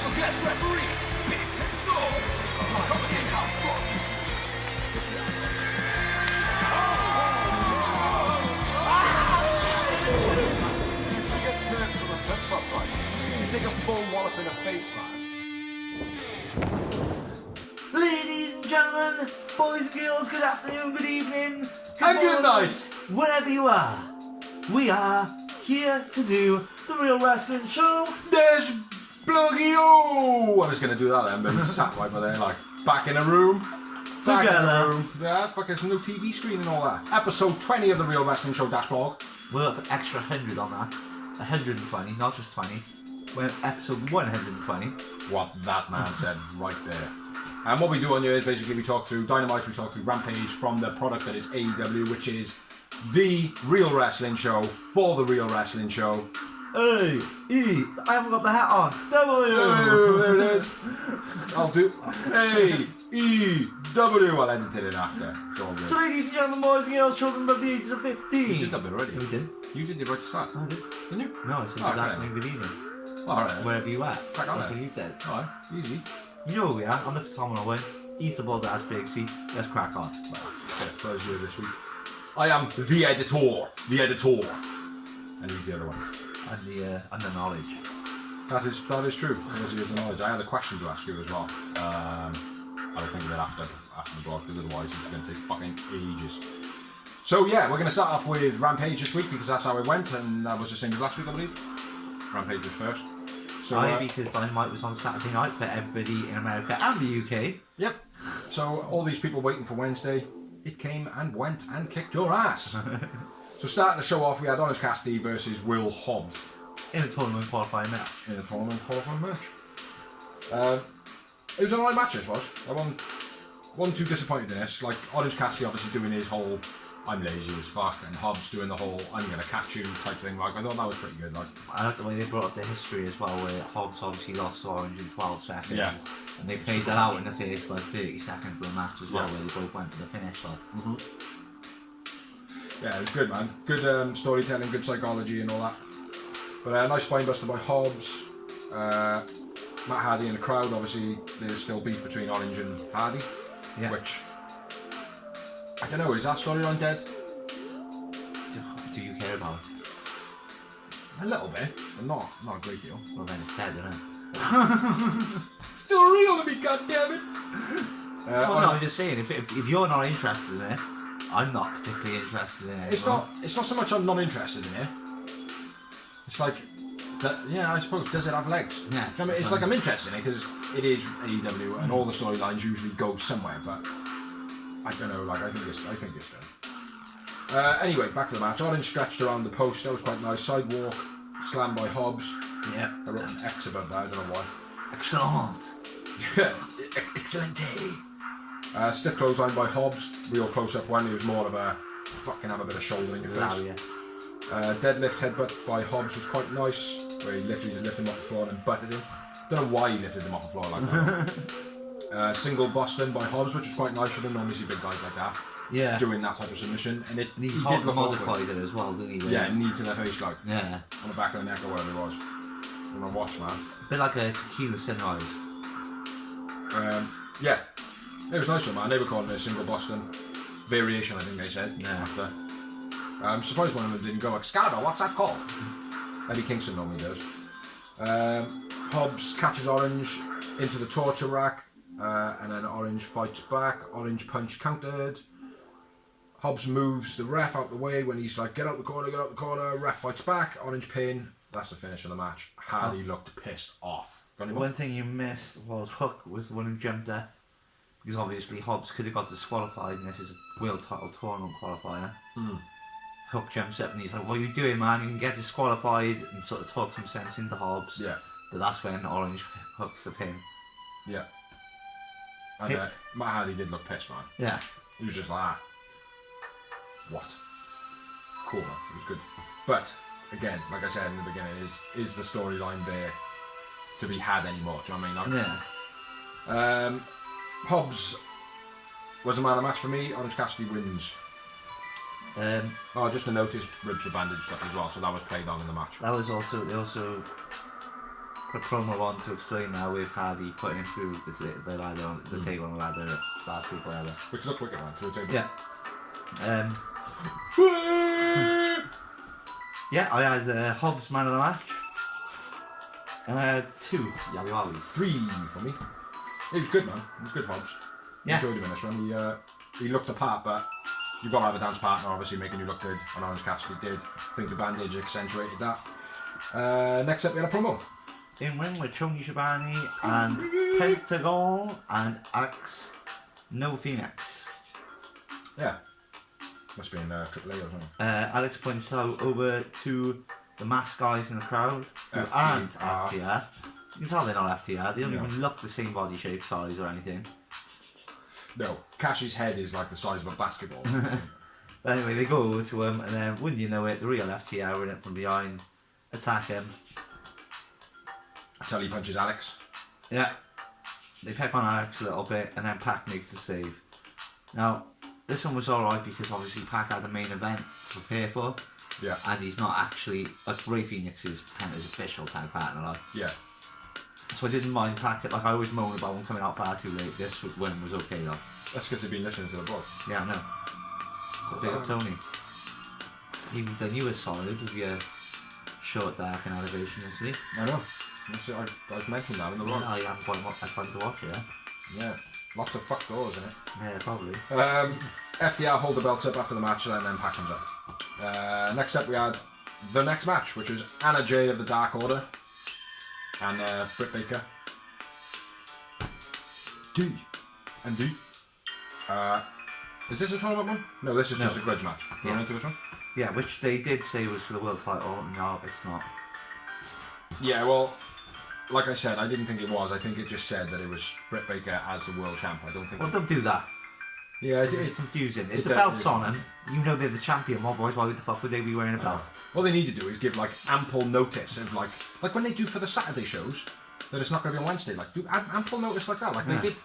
special guest referees, bigs and talls, commentate how fun. He gets hurt from a flip-flop fight. You take a full wallop in the face, man. Ladies and gentlemen, boys and girls, good afternoon, good evening, And good morning, night. wherever you are. We are here to do the Real Wrestling Show. There's Bloggy O! I was going to do that then, but he sat right by there, like, back in a room. Back in Together. a room. Yeah, fuck, there's no TV screen and all that. Episode 20 of the Real Wrestling Show blog. We're up an extra 100 on that. 120, not just 20. We're at episode 120. What that man said right there. And what we do on here is basically we talk through Dynamite, we talk through Rampage from the product that is AEW, which is the Real Wrestling Show for the Real Wrestling Show. Hey, E, I haven't got the hat on. W. Oh, there it is. I'll do A-E-W. I'll edit it in after. It's all good. So, ladies and gentlemen, boys and girls, children above the ages of 15. You did that bit already. Yeah, we did. You did it right to start. I did. Didn't you? No, I said Oh, good okay. afternoon, good evening. Alright. Wherever you at. Crack on That's then. what you said. Alright, easy. You know where we are. I'm the phenomenal one. He's the bald ass Big C. Let's crack on. First year this week. I am the editor. The editor. And he's the other one. And the knowledge. That is true. Because he has the knowledge. I had a question to ask you as well. I'll think of it after the blog, because otherwise it's going to take fucking ages. So yeah, we're going to start off with Rampage this week because that's how it went, and that was the same as last week, I believe. Rampage was first. So because Dynamite was on Saturday night for everybody in America and the UK. Yep. So all these people waiting for Wednesday, it came and went and kicked your ass. So starting the show off, we had Orange Cassidy versus Will Hobbs In a tournament qualifying match. in a tournament qualifying match. It was an alright match, this was. I wasn't too disappointed in this. Like, Orange Cassidy obviously doing his whole I'm lazy as fuck, and Hobbs doing the whole I'm gonna catch you type thing. Like, I thought that was pretty good. Like, I like the way they brought up the history as well, where Hobbs obviously lost to Orange in 12 seconds. Yeah. And they played that out in the first like 30 seconds of the match as well, Yeah. where they both went to the finish. Like. yeah, it was good, man. Good storytelling, good psychology and all that. But a nice spine buster by Hobbs. Matt Hardy in the crowd. Obviously, there's still beef between Orange and Hardy, Yeah. which I don't know. Is that storyline dead? Do you care about it? A little bit, but not a great deal. Well, then it's dead, isn't it? Still real to me, goddammit! Well, no, I'm just saying, if you're not interested in it, I'm not particularly interested in it. It's not so much I'm not interested in it. It's like, yeah, I suppose, does it have legs? Yeah. I mean, it's like I'm interested in it because it is AEW and all the storylines usually go somewhere, but I don't know, like, I think it's done. Anyway, back to the match. Orange stretched around the post, that was quite nice. Sidewalk, slam by Hobbs. Yeah. I wrote an X above that, I don't know why. Excellent. Excelente. Stiff clothesline by Hobbs, real close up one. It was more of a fucking have a bit of shoulder in your face. Lariat. Deadlift headbutt by Hobbs was quite nice, where he literally just lifted him off the floor and butted him. Don't know why he lifted him off the floor like that. Single Boston by Hobbs, which was quite nice. You don't normally see big guys like that doing that type of submission, and he did look modified awkward. it as well, didn't he? Yeah, knee to the face, like Yeah. on the back of the neck or whatever it was. On a watch, man. A bit like a tequila sunrise. Yeah, it was nice one, man. They were calling it a single Boston variation, I think they said. Yeah. After. I'm surprised one of them didn't go Excalibur, what's that called? Maybe Kingston normally does. Hobbs catches Orange into the torture rack, and then Orange fights back. Orange punch countered. Hobbs moves the ref out the way when he's like, get out the corner, ref fights back, Orange pin. That's the finish of the match. Hardy looked pissed off. Got any more? One thing you missed was Hook was the one who jumped up. Because obviously Hobbs could have got disqualified, and this is a world title tournament qualifier. Hook jumps up and he's like, what are you doing, man? You can get disqualified, and sort of talk some sense into Hobbs. Yeah. But that's when Orange hooks the pin. Yeah. And Matt Hardy did look pissed, man. Yeah. He was just like, what? Cool, man. It was good. But, again, like I said in the beginning, is the storyline there to be had anymore? Do you know what I mean? Like, Yeah. Hobbs was the man of the match for me. Orange Cassidy wins. Just to notice, ribs were bandaged up as well, so that was played on in the match. That was also, they also put a promo on to explain now with Hardy putting him through the ladder on the table on the ladder last week, whatever. Which looked wicked, man, through a table. Yeah. Yeah, I had Hobbs man of the match. And I had 2 Yabby Wabbies. 3 for me. He was good, man. He was good, Hobbs. Yeah. Enjoyed him in this one. He looked the part, but you've got to have a dance partner, obviously, making you look good. And Orange Cassidy did. I think the bandage accentuated that. Next up, we had a promo. In ring with Tony Schiavone and Pentagon and Alex No Phoenix. Yeah. Must be in AAA or something. Alex points out over to the masked guys in the crowd who aren't FTR. You can tell they're not FTR. They don't even look the same body shape, size, or anything. No, Cash's head is like the size of a basketball. But anyway, they go over to him, and then wouldn't you know it, the real FTR are in it from behind, attack him. Until he punches Alex. Yeah. They peck on Alex a little bit, and then Pac makes the save. Now, this one was alright because obviously Pac had the main event to prepare for. Yeah. And he's not actually, like, Ray Phoenix is kind of his official tag partner, like. Yeah. So I didn't mind Pac, like, I always moan about him coming out far too late. This one was okay, like. That's because they've been listening to the book. Yeah, I know. But big up Tony. Even done you a solid with your short, dark, and elevation this week. I know. I've mentioned that in the blog. No, you haven't quite had time to watch it, yeah? Yeah. Lots of fuck doors in it. Yeah, probably. FDR hold the belts up after the match and then Pac comes up. Next up we had the next match, which was Anna Jay of the Dark Order and Britt Baker. D. And D. Is this a tournament one? No, this is just a grudge match. You want to do this one? Yeah, which they did say was for the world title. No, it's not. Yeah, well, like I said, I didn't think it was. I think it just said that it was Britt Baker as the world champ. I don't think. Well, don't do that. Yeah, it's confusing. If the belt's on them, you know they're the champion. Otherwise, why the fuck would they be wearing a belt? What they need to do is give like ample notice of like when they do for the Saturday shows that it's not going to be on Wednesday. Like do ample notice like that. Like they did.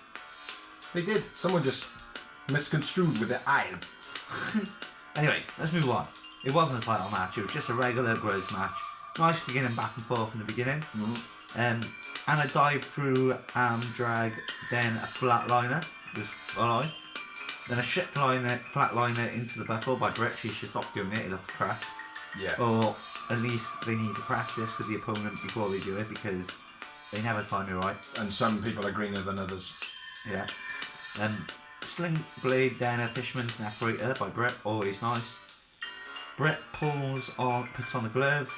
They did. Someone just misconstrued with their eyes. Anyway, let's move on. It wasn't a title match. It was just a regular grudge match. Nice beginning, back and forth in the beginning. Mm-hmm. Anna dived through drag, then a flatliner. Was alright. Then a shit flatliner into the buckle by Britt. She should stop doing it. It looks crap. Yeah. Or at least they need to practice with the opponent before they do it because they never time it right. And some people are greener than others. Yeah. Sling blade, then a fisherman's neck breaker by Britt. Always nice. Britt puts on the glove.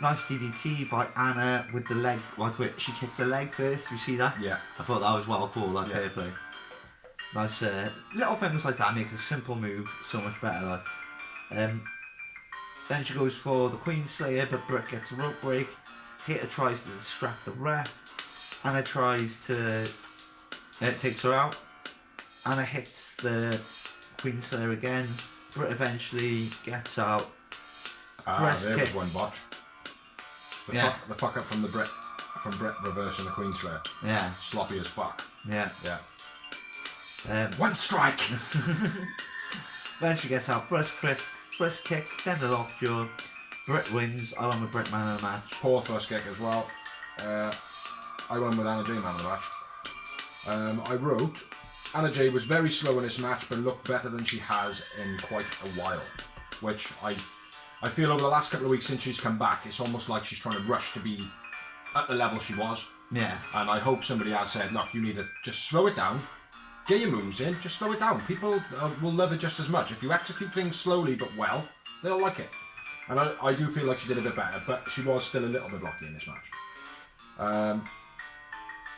Nice DDT by Anna with the leg. Like she kicked the leg first. You see that? Yeah. I thought that was well cool. That fair play. Nice little things like that make a simple move so much better. Like. Then she goes for the Queen Slayer, but Britt gets a rope break. Hater tries to distract the ref. Anna tries to. It takes her out. Anna hits the Queen Slayer again. Britt eventually gets out. There was one botch. The fuck up from Britt reversing the Queen Slayer. Yeah. Sloppy as fuck. Yeah. Yeah. One strike! Then she gets out. Breast kick, then the lockjaw. Britt wins. I won with Britt man of the match. Poor thrust kick as well. I won with Anna Jay man of the match. I wrote, Anna Jay was very slow in this match but looked better than she has in quite a while. Which I feel over the last couple of weeks since she's come back, it's almost like she's trying to rush to be at the level she was. Yeah. And I hope somebody has said, look, you need to just slow it down. Get your moves in, just slow it down. People will love it just as much. If you execute things slowly but well, they'll like it. And I do feel like she did a bit better, but she was still a little bit rocky in this match.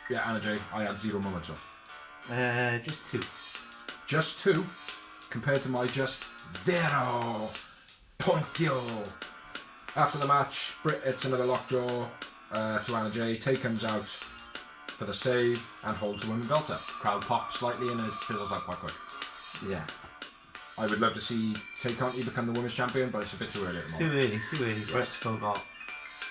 Yeah, Anna Jay, I had 0 moments of. Just 2. Just 2? Compared to my just 0.0. After the match, Britt hits another lockjaw to Anna Jay. Tay comes out for the save and holds the women's belt up. Crowd pops slightly and it fizzles out quite quick. Yeah. I would love to see Tay Conti become the women's champion, but it's a bit too early at the moment. Too early. Britt's still got.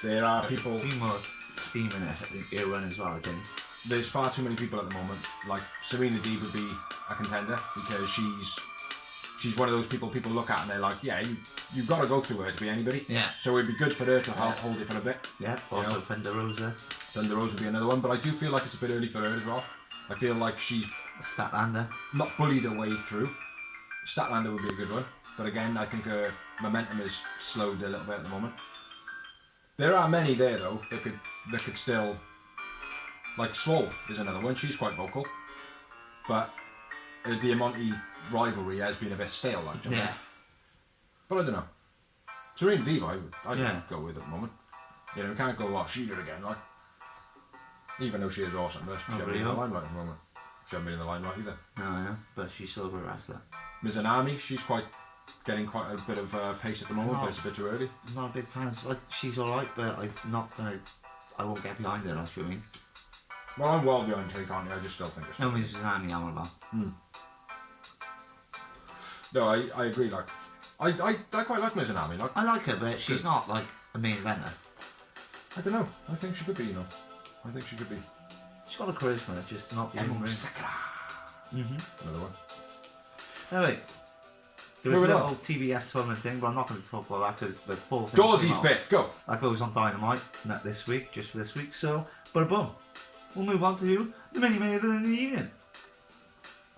There are people. A few more steam in her run as well, I think. There's far too many people at the moment. Like Serena Deeb would be a contender because she's she's one of those people look at and they're like, yeah, you've got to go through her to be anybody. Yeah. So it'd be good for her to hold it for a bit. Yeah, also Thunder Rosa. Thunder Rose would be another one, but I do feel like it's a bit early for her as well. I feel like she Statlander. not bullied her way through. Statlander would be a good one, but again, I think her momentum is slowed a little bit at the moment. There are many there though that could still, like Swole is another one. She's quite vocal, but the Diamante rivalry has been a bit stale, like. Yeah. But I don't know. Serena Diva, I'd go with at the moment. You know, we can't go, she did again, like. Even though she is awesome, but she hasn't been in the limelight at the moment. She hasn't been in the limelight either. No, yeah, but she's still a good wrestler. Mizunami, she's getting quite a bit of pace at the moment, but it's a bit too early. I'm not a big fan. Like, she's alright, but I won't get behind her, that's what I mean. Well, I'm well behind Kate Conti, I just still think it's... No, Mizunami, I'm about. No, I agree, like... I quite like Mizunami, like... I like her, but she's not, like, a main eventer. I don't know, I think she could be, I think she could be. She's got a charisma, just not being ring. Sakura. Another one. Anyway, there was a little TBS tournament thing, but I'm not going to talk about that because the full thing. Dawsy's bit, go! That goes on Dynamite, not this week, just for this week. So, but boom, we'll move on to the main event of the evening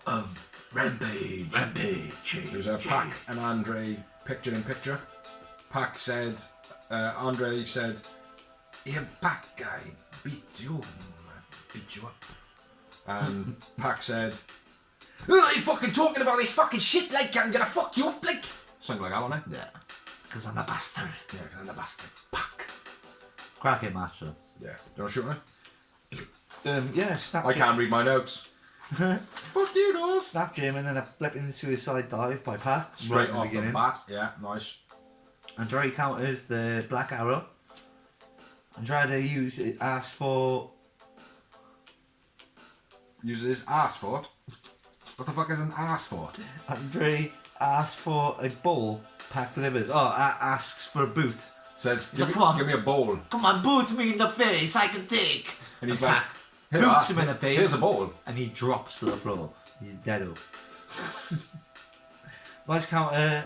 Of Rampage. There was a Pac and Andre picture in picture. Pac said, Andre said, "Yeah, Pac, I beat you up." And Pac said, "Oh, you fucking talking about this fucking shit like I'm gonna fuck you up like." Something like that, wasn't it? Yeah, because I'm a bastard. Yeah, because I'm a bastard. Pac. Cracking match, though. Yeah. Do you want to shoot me? Yeah, snap. I can't read my notes. Fuck you, Dawes. Snap Jim and then a flipping suicide dive by Pac. Straight right off the bat. Yeah, nice. Andrade counters the Black Arrow. Andrade asked for... Uses his ass for it. What the fuck is an ass for? Andre asks for a bowl. Pac delivers. Asks for a boot. Says, give Come me a bowl. Come on, boot me in the face, I can take. And he's Pac like, boots him in the face. Here's a bowl. And he drops to the floor. He's dead up. Nice counter.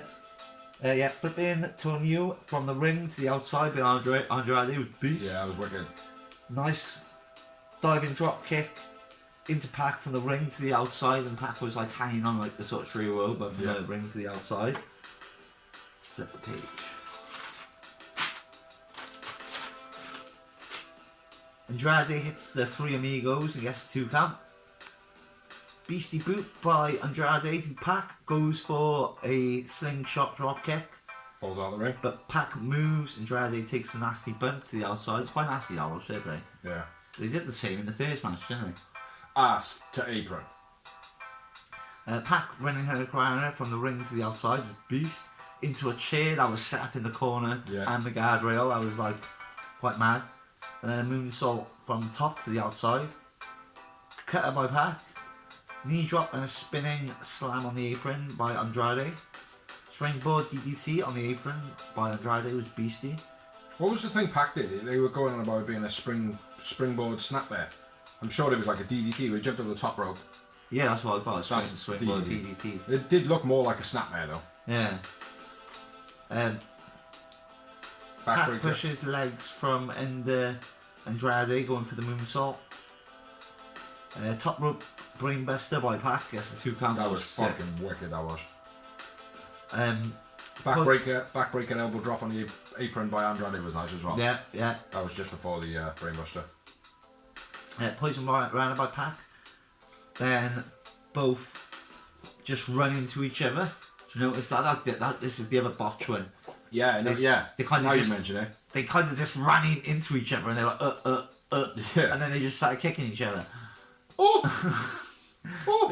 Flipping Tonio from the ring to the outside by Andrade with beast. Yeah, that was wicked. Nice diving drop kick into Pac from the ring to the outside, and Pac was like hanging on like the sort of tree row, but from the ring to the outside. Flip the page. Andrade hits the three amigos and gets the 2 count. Beastie boot by Andrade to Pac, goes for a slingshot drop kick. Falls out of the ring. But Pac moves, Andrade takes a nasty bump to the outside. It's quite nasty, that was, didn't they? Yeah. They did the same in the first match, didn't they? Ass to apron. Pac running her corner from the ring to the outside with Beast into a chair that was set up in the corner and the guardrail. That was like quite mad. And then a moonsault from the top to the outside. Cutter by Pac. Knee drop and a spinning slam on the apron by Andrade. Springboard DDT on the apron by Andrade was beastie. What was the thing Pac did? They were going on about it being a springboard snap there. I'm sure it was like a DDT where he jumped over the top rope. Yeah, that's what I thought. That's Springboard DDT. It did look more like a snapmare though. Yeah. Pac pushes legs from under Andrade going for the moonsault. Top rope brainbuster by Pac gets the 2 count. That was fucking wicked, that was. Backbreaker Backbreaker elbow drop on the apron by Andrade was nice as well. Yeah. That was just before the brainbuster. Poison rounded by Pac. Then both just run into each other. Do you notice that this is the other botch one. Yeah, They kind now of you mention it. They kind of just ran into each other and they're like Yeah. and then they just started kicking each other. Oh!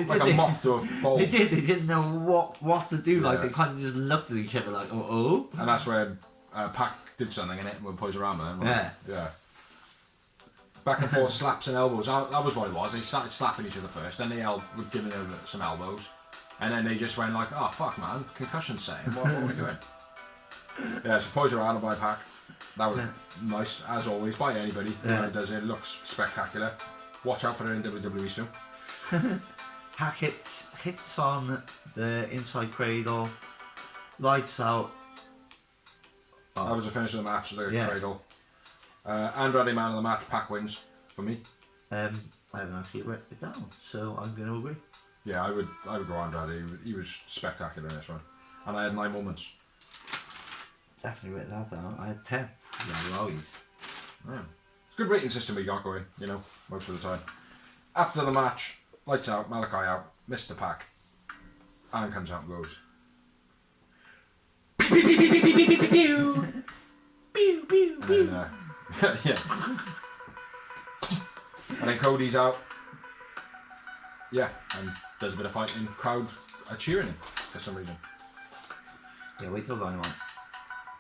Like a moth to a bowl. They didn't know what to do. Like they kind of just looked at each other like oh. And that's where Pac did something in it with Poison Yeah. Back and forth slaps and elbows. That was what it was. They started slapping each other first, then they were giving them some elbows, and then they just went like, "Oh fuck, man, concussion setting. What are we doing?" Yeah, so Poison Rana by Pac. That was nice as always by anybody. It does it. Looks spectacular. Watch out for it in WWE soon. Hackett's hits on the inside cradle, lights out. That was the finish of the match, the Yeah. cradle. Andrade man of the match, Pac wins for me. I haven't actually written it down, so I'm going to agree. Yeah, I would go Andrade. He was spectacular in this one. And I had 9 moments. Definitely written that down. I had 10. Yeah, always. Yeah. It's a good rating system we got going, you know, most of the time. After the match, lights out, Malachi out, Mr. Pac. Alan comes out and goes, Pew, pew, pew, pew, pew, pew, pew, pew. Pew, pew, and pew. then, yeah. And then Cody's out. Yeah, and there's a bit of fighting. Crowd are cheering him for some reason. Yeah, wait till Dynamite.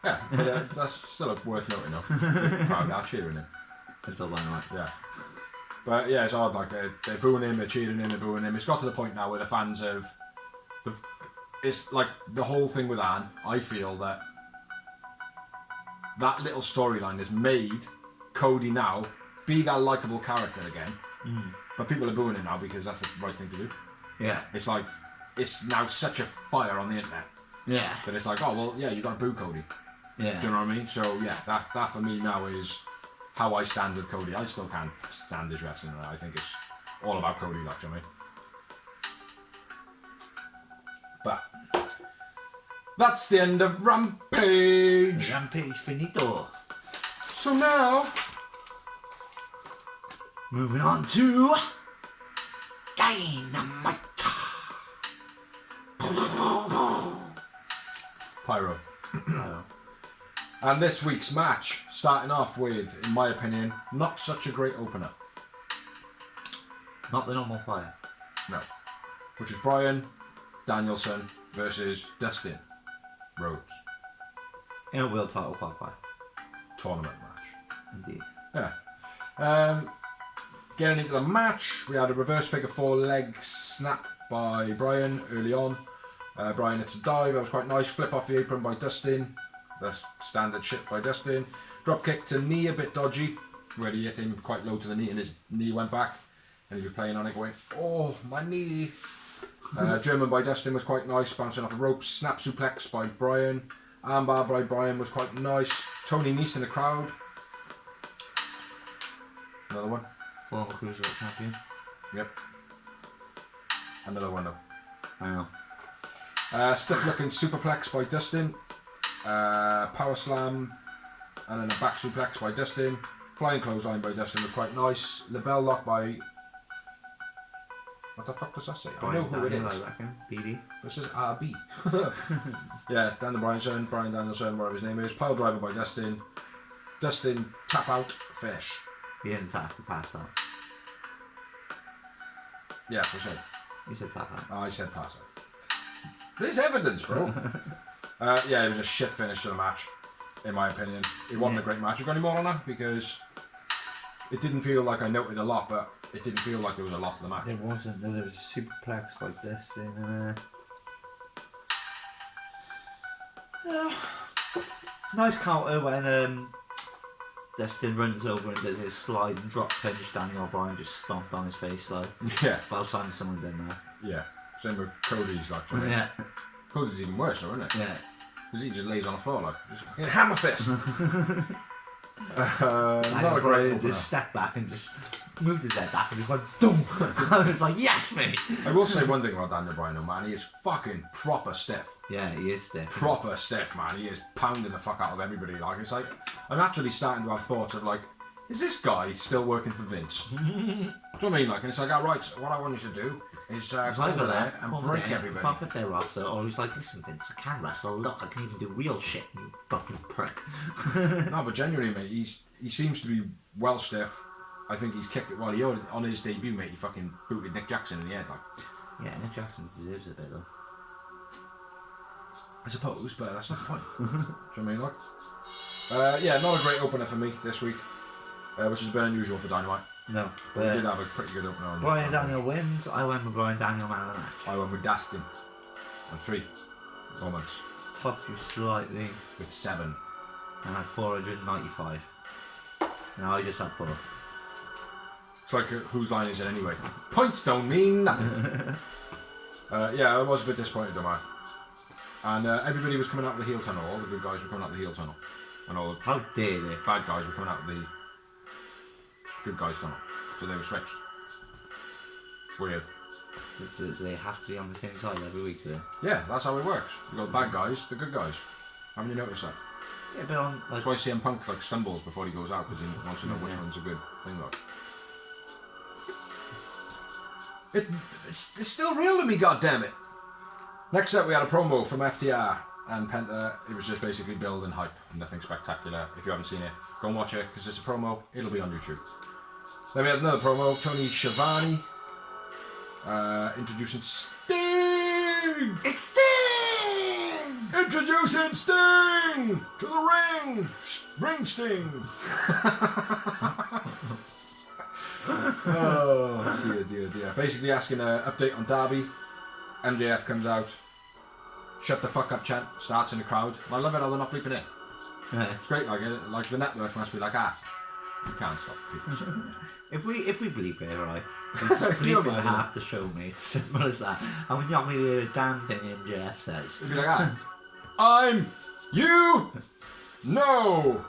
Yeah, but that's still worth noting though. The crowd are cheering him. Until Dynamite. Yeah. But yeah, it's odd, like they're booing him, they're cheering him, they're booing him. It's got to the point now where the fans have... It's like the whole thing with Anne, I feel that little storyline has made Cody now be that likeable character again. But people are booing him now because that's the right thing to do. Yeah. It's like, it's now such a fire on the internet Yeah. that it's like, oh, well, yeah, you got to boo Cody. Yeah. Do you know what I mean? So yeah, that for me now is how I stand with Cody. I still can't stand his wrestling. I think it's all about Cody, like, do you know what I mean? But that's the end of Rampage. Rampage finito. So now, Moving on to Dynamite. Pyro. Oh. And this week's match, starting off with, in my opinion, not such a great opener. Not the normal fire. No. Which is Bryan Danielson versus Dustin Rhodes. In a world title qualifier. Tournament match. Indeed. Yeah. Getting into the match, we had a reverse figure 4 leg snap by Bryan early on. Bryan hits a dive, that was quite nice. Flip off the apron by Dustin. That's standard shit by Dustin. Drop kick to knee, a bit dodgy. Where he hit him quite low to the knee and his knee went back. And he was playing on it going, oh, my knee. German by Dustin was quite nice, bouncing off a rope. Snap suplex by Bryan. Armbar by Bryan was quite nice. Tony Nese in the crowd. Another one. Former Cruiserweight champion. Yep. Another one though. I know. Stiff looking superplex by Dustin. Power slam. And then a back suplex by Dustin. Flying clothesline by Dustin was quite nice. Label lock by... What the fuck does that say? I know who it is. I reckon. BD. This is RB. Yeah, Daniel Bryanson, Bryan Danielson, whatever his name is. Pile driver by Dustin. Dustin tap out, finish. He didn't tap, he passed out. Yeah, that's what I said. He said tap out. Oh, I said pass out. There's evidence, bro. Yeah, it was a shit finish to the match, in my opinion. It wasn't a great match. You got any more on that? Because it didn't feel like I noted a lot, but it didn't feel like there was a lot to the match. There wasn't. There was a superplex by Dustin and nice counter when Dustin runs over and does his slide and drop punch. Daniel Bryan just stomped on his face like. Yeah. Well, Simon someone did that. Yeah. Same with Cody's, like. Yeah. Cody's even worse, though, isn't it? Yeah. Because he just lays on the floor, like. Just fucking hammer fist. Not a Daniel great Bryan opener. just stepped back and just moved his head back and just went dum. I was like, yes, mate. I will say one thing about Daniel Bryan, though, man. He is fucking proper stiff. Yeah, he is stiff. Proper stiff, man. He is pounding the fuck out of everybody. Like, it's like, I'm actually starting to have thoughts of, like, is this guy still working for Vince? Do you know what I mean? Like, and it's like, all right, what I want you to do is go over there and break everybody. Fuck up their roster, or he's like, listen, Vince, I can wrestle. Look, I can even do real shit, you fucking prick. No, but genuinely, mate, he seems to be well stiff. I think he's kicked it. Well, he on his debut, mate, he fucking booted Nick Jackson in the head, like. Yeah, Nick Jackson deserves it a bit, though. I suppose, but that's not the point. Do you know what I mean? Like, yeah, not a great opener for me this week, which is a bit unusual for Dynamite. No, We did have a pretty good opener on Bryan Daniel wins. I went with Bryan Daniel man of the match. I went with Dustin on 3 moments Topped you slightly, with 7. and I had 495. Now I just had 4. It's like, whose line is it anyway? Points don't mean nothing. Yeah, I was a bit disappointed though, man. And everybody was coming out of the heel tunnel. All the good guys were coming out of the heel tunnel. And all the How dare they? bad guys were coming out of the good guys tunnel. So they were switched. Weird. They have to be on the same side every week, do they? Yeah, that's how it works. You got the bad guys, the good guys. Haven't you noticed that? Yeah, but on like. That's why CM Punk like stumbles before he goes out because he wants to know which one's a good thing. Like. It's still real to me, goddammit. Next up, we had a promo from FTR and Penta. It was just basically build and hype, nothing spectacular. If you haven't seen it, go and watch it because it's a promo. It'll be on YouTube. Then we had another promo. Tony Schiavone introducing Sting. It's Sting! Introducing Sting to the ring. Ring Sting. Oh dear, dear, dear. Basically asking an update on Darby. MJF comes out. Shut the fuck up chant starts in the crowd. And I love it how they're not bleeping it. Yeah. It's great, like the network must be like, you can't stop people saying If we bleep it, right? We just bleep it half the show, mate. Simple as that. And we're not going to hear a damn thing MJF says. It'd be like, I'm you. No.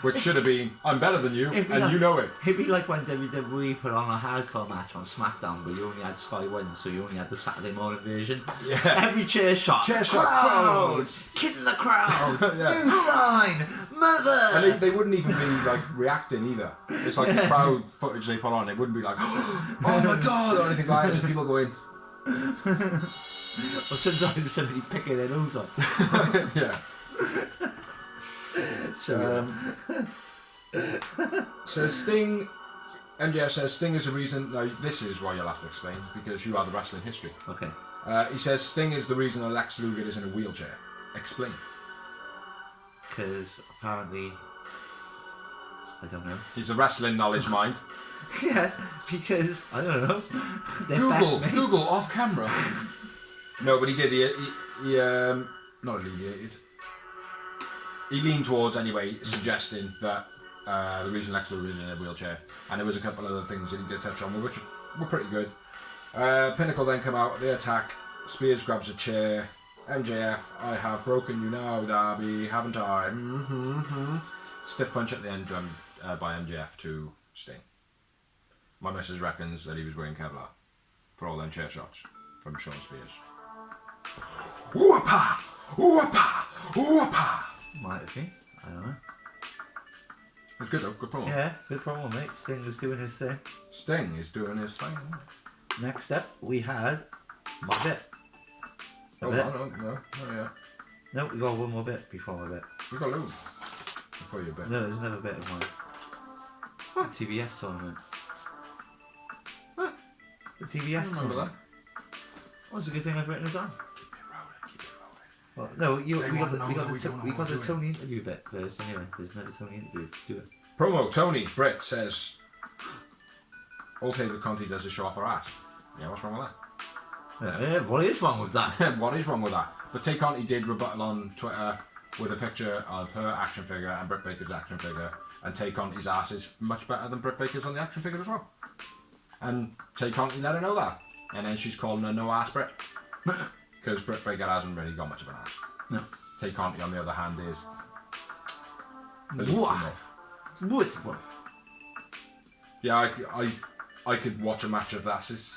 Which should have been, I'm better than you, and like, you know it. It'd be like when WWE put on a hardcore match on SmackDown, but you only had Sky One, so you only had the Saturday morning version. Yeah. Every chair shot. Crowds. Kid in the crowd. Yeah. New sign. Mother. And they wouldn't even be like reacting either. It's like the crowd footage they put on, they wouldn't be like, oh my god, or anything like that. Just people going. Or sometimes somebody picking their nose off. Yeah. So, says Sting. MJF says Sting is the reason. Now this is why you'll have to explain because you are the wrestling history. okay. He says Sting is the reason Lex Luger is in a wheelchair. Explain. Because apparently, I don't know. He's a wrestling knowledge mind. Yeah, because I don't know. They're best mates. Google off camera. No, but he did. He not alleviated. He leaned towards anyway, suggesting that the reason Lex Luger was in a wheelchair, and there was a couple other things that he did touch on, which were pretty good. Pinnacle then come out, they attack. Spears grabs a chair. MJF, I have broken you now, Darby, haven't I? Stiff punch at the end by MJF to Sting. My missus reckons that he was wearing Kevlar for all them chair shots from Sean Spears. Whoop-a! Whoop-a! Whoop-a! Might have been. I don't know. It was good though, good promo. Yeah, good promo, mate. Sting was doing his thing. Sting is doing his thing. Next up, we had my bit. Oh, no, yeah. No, we got one more bit before my bit. You got loads before your bit. No, there's another bit of mine. The TBS tournament. The TBS Remember tournament. that? Well, it's a good thing I've written it down. Keep it rolling. Well, no, we They got wanna know that we don't know we what got we're the Tony interview bit first anyway. There's another Tony interview. Do it. Promo, Tony Britt says Old David Conti does his show off her ass. Yeah, what's wrong with that? Yeah, what is wrong with that? What is wrong with that? But Tay Conti did rebuttal on Twitter with a picture of her action figure and Britt Baker's action figure, and Tay Conti's ass is much better than Britt Baker's on the action figure as well. And Tay Conti let her know that, and then she's calling her no ass Britt because Britt Baker hasn't really got much of an ass. No. Tay Conti, on the other hand, is bellissimo. What? Yeah, I could watch a match of asses.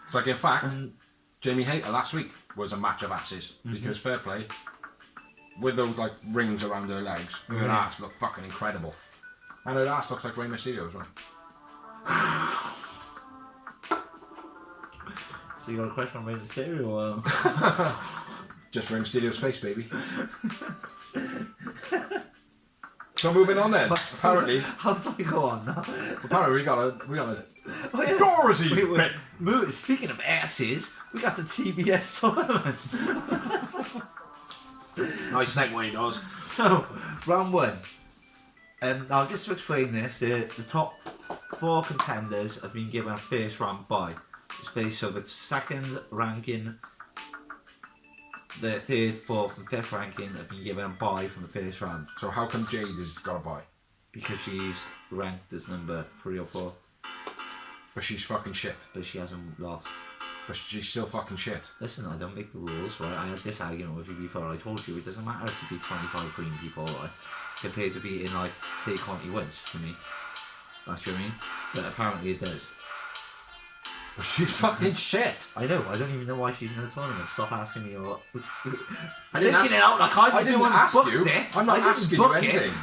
It's like, in fact, Jamie Hayter last week was a match of asses because fair play, with those like rings around her legs, her ass looked fucking incredible, and her ass looks like Rey Mysterio as well. So you got a question on Rey Mysterio? Or... Just Rey Mysterio's face, baby. So moving on then. Apparently, how did I go on now? apparently we got a Oh, yeah. Dorothy's bit. Speaking of asses, we got the TBS tournament. Nice segue, those. So, round one. Now, just to explain this, the top 4 contenders have been given a first round bye. It's based so the second ranking, the third, fourth, and fifth ranking have been given a bye from the first round. So how come Jade has got a bye? Because she's ranked as number 3 or 4, But she's fucking shit. but she hasn't lost. But she's still fucking shit. Listen, I don't make the rules, right? I had this argument with you before. I told you it doesn't matter if you beat 25 green people, right? Compared to beating, like, say, 20 wins for me. That's what I mean? But apparently it does. But she's fucking shit. I know, I don't even know why she's in the tournament. Stop asking me what. I didn't ask, it out like I didn't ask you. It. I'm not asking you it. anything.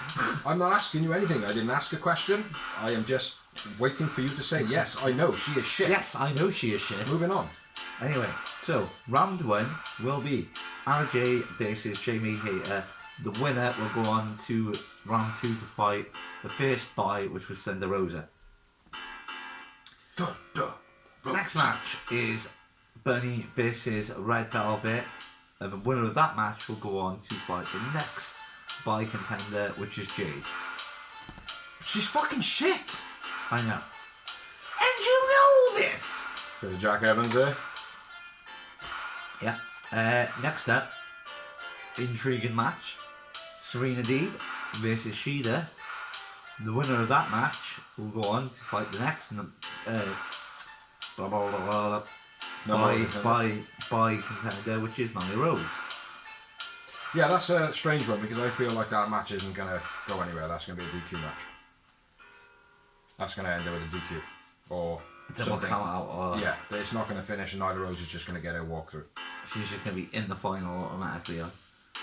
I'm not asking you anything. I didn't ask a question. I am just waiting for you to say, yes, I know, she is shit. Yes, I know she is shit. Moving on. Anyway, so, round 1 will be RJ versus Jamie Hater. The winner will go on to round 2 to fight the first bye, which was Thunder Rosa. Next match is Bunny versus Red Velvet, and the winner of that match will go on to fight the next bye contender, which is Jade. She's fucking shit. I know. And you know this! Bit of Jack Evans there. Yeah. Next up, intriguing match. Serena Deeb versus Shida. The winner of that match will go on to fight the next bye contender, which is Manny Rose. Yeah, that's a strange one because I feel like that match isn't going to go anywhere. That's going to be a DQ match. That's going to end with a DQ. Or something. Come out, or yeah, it's not going to finish and Nyla Rose is just going to get a walkthrough. she's just going to be in the final automatically.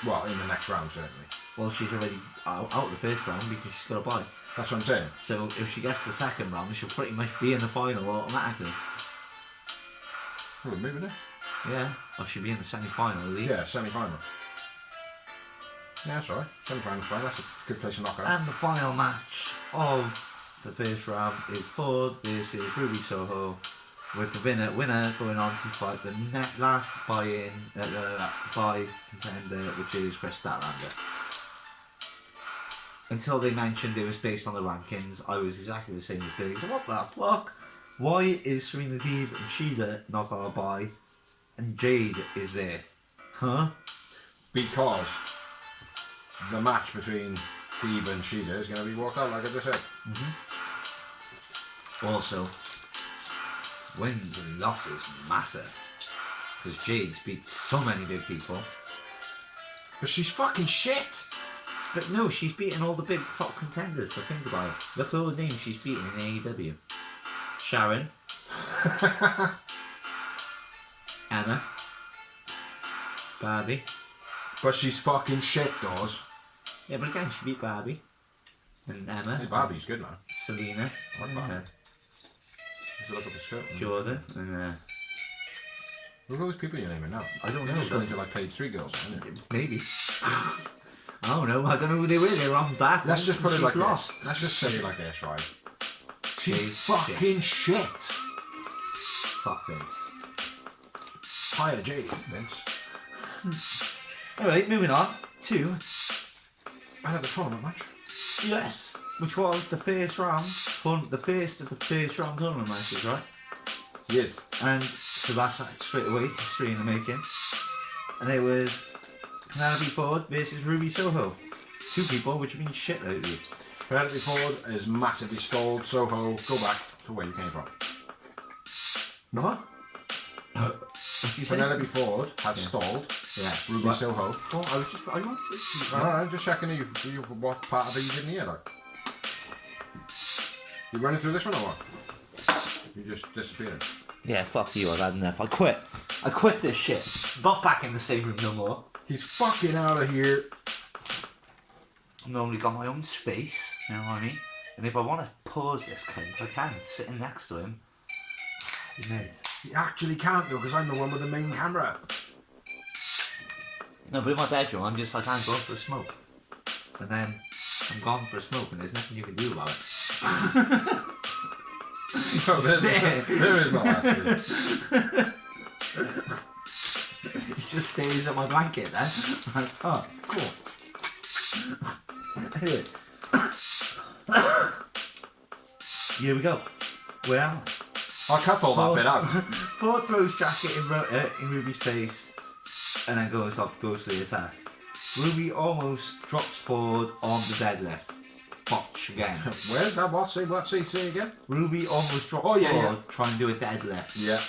Well, in the next round, certainly. Well, she's already out of the first round because she's got a bye. That's what I'm saying. So if she gets the second round, she'll pretty much be in the final automatically. Oh, we're moving it? Yeah, or she'll be in the semi-final at least. Yeah, semi-final. Yeah, that's alright. Semi-final's fine. That's a good place to knock out. And the final match of the first round is Ford versus Ruby Soho, with the winner going on to fight the last bye contender, which is Chris Statlander. Until they mentioned it was based on the rankings, I was exactly the same as Billy. So what the fuck? Why is Serena Deeb and Shida not got a bye, and Jade is there? Huh? Because the match between Deeb and Shida is going to be walked out, like I just said. Also, wins and losses matter, because Jade's beat so many big people. But she's fucking shit! But no, she's beaten all the big top contenders, so think about it. Look at all the names she's beaten in AEW. Sharon. Anna. Barbie. But she's fucking shit, does. Yeah, but again, she beat Barbie. And Emma. Hey, Barbie's good, man. Selena. What about her? Let's look up the skirt. Jordan. And Look at all those people you're naming now. I don't know. You're just going to like page 3 girls, isn't it? maybe. I don't know. I don't know who they were. They were on back. Let's just put it like lost. this. Let's just say it like this, right? She's She's fucking shit. Fuck Vince. Hire Jade, Vince. Alright, moving on to Another tournament match. yes, which was the first round, the first of the first round tournament matches, right? Yes. And so that's like, straight away history in the making. And it was Penelope Ford versus Ruby Soho. Two people which have been shit out of you. Penelope Ford is massively stalled. Soho, go back to where you came from. What? What did you say? Penelope Ford has stalled. Yeah. Ruby Soho. Oh, I wanted to. Alright, just checking you what part of it you didn't hear, like. You running through this one or what? You just disappeared. Yeah, fuck you, I've had enough. I quit this shit. Not back in the same room no more. He's fucking out of here. I've normally got my own space, you know what I mean? And if I want to pause this cunt, I can, sitting next to him. He knows. He actually can't though, because I'm the one with the main camera. No, but in my bedroom, I'm just like, I'm going for a smoke. And then I'm gone for a smoke, and there's nothing you can do about it. No, there is not actually. He just stays at my blanket then. I'm like, oh, cool. Anyway. Here we go. Where am I? I'll cut all that bit out. Ford throws jacket in Ruby's face and then goes to the attack. Ruby almost drops Ford on the deadlift. botch again. Where's that? What's he say again? Ruby almost dropped Oh, yeah, forward, yeah. trying to do a deadlift. Yeah.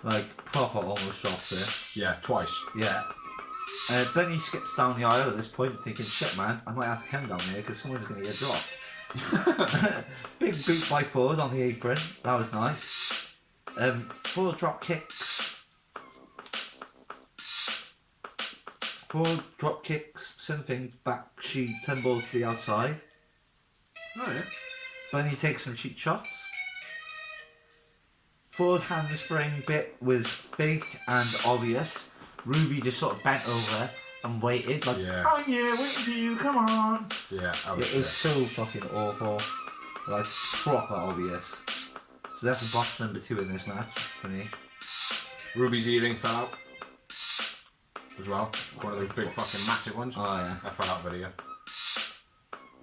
Like, proper almost drops it. Yeah, twice. Yeah. Benny skips down the aisle at this point, thinking, shit, man, I might have to come down here because someone's going to get dropped. Big boot by Ford on the apron. That was nice. 4 drop kicks. 4 drop kicks, something back. She tumbles to the outside. Oh, yeah. Bunny takes some cheap shots. Ford handspring bit was big and obvious. Ruby just sort of bent over and waited, like, Yeah. oh yeah, waiting for you, come on. Yeah, It was so fucking awful. Like, proper obvious. So that's a botch number 2 in this match for me. Ruby's earring fell out as well. One of those big fucking massive ones. Oh yeah. That fell out video.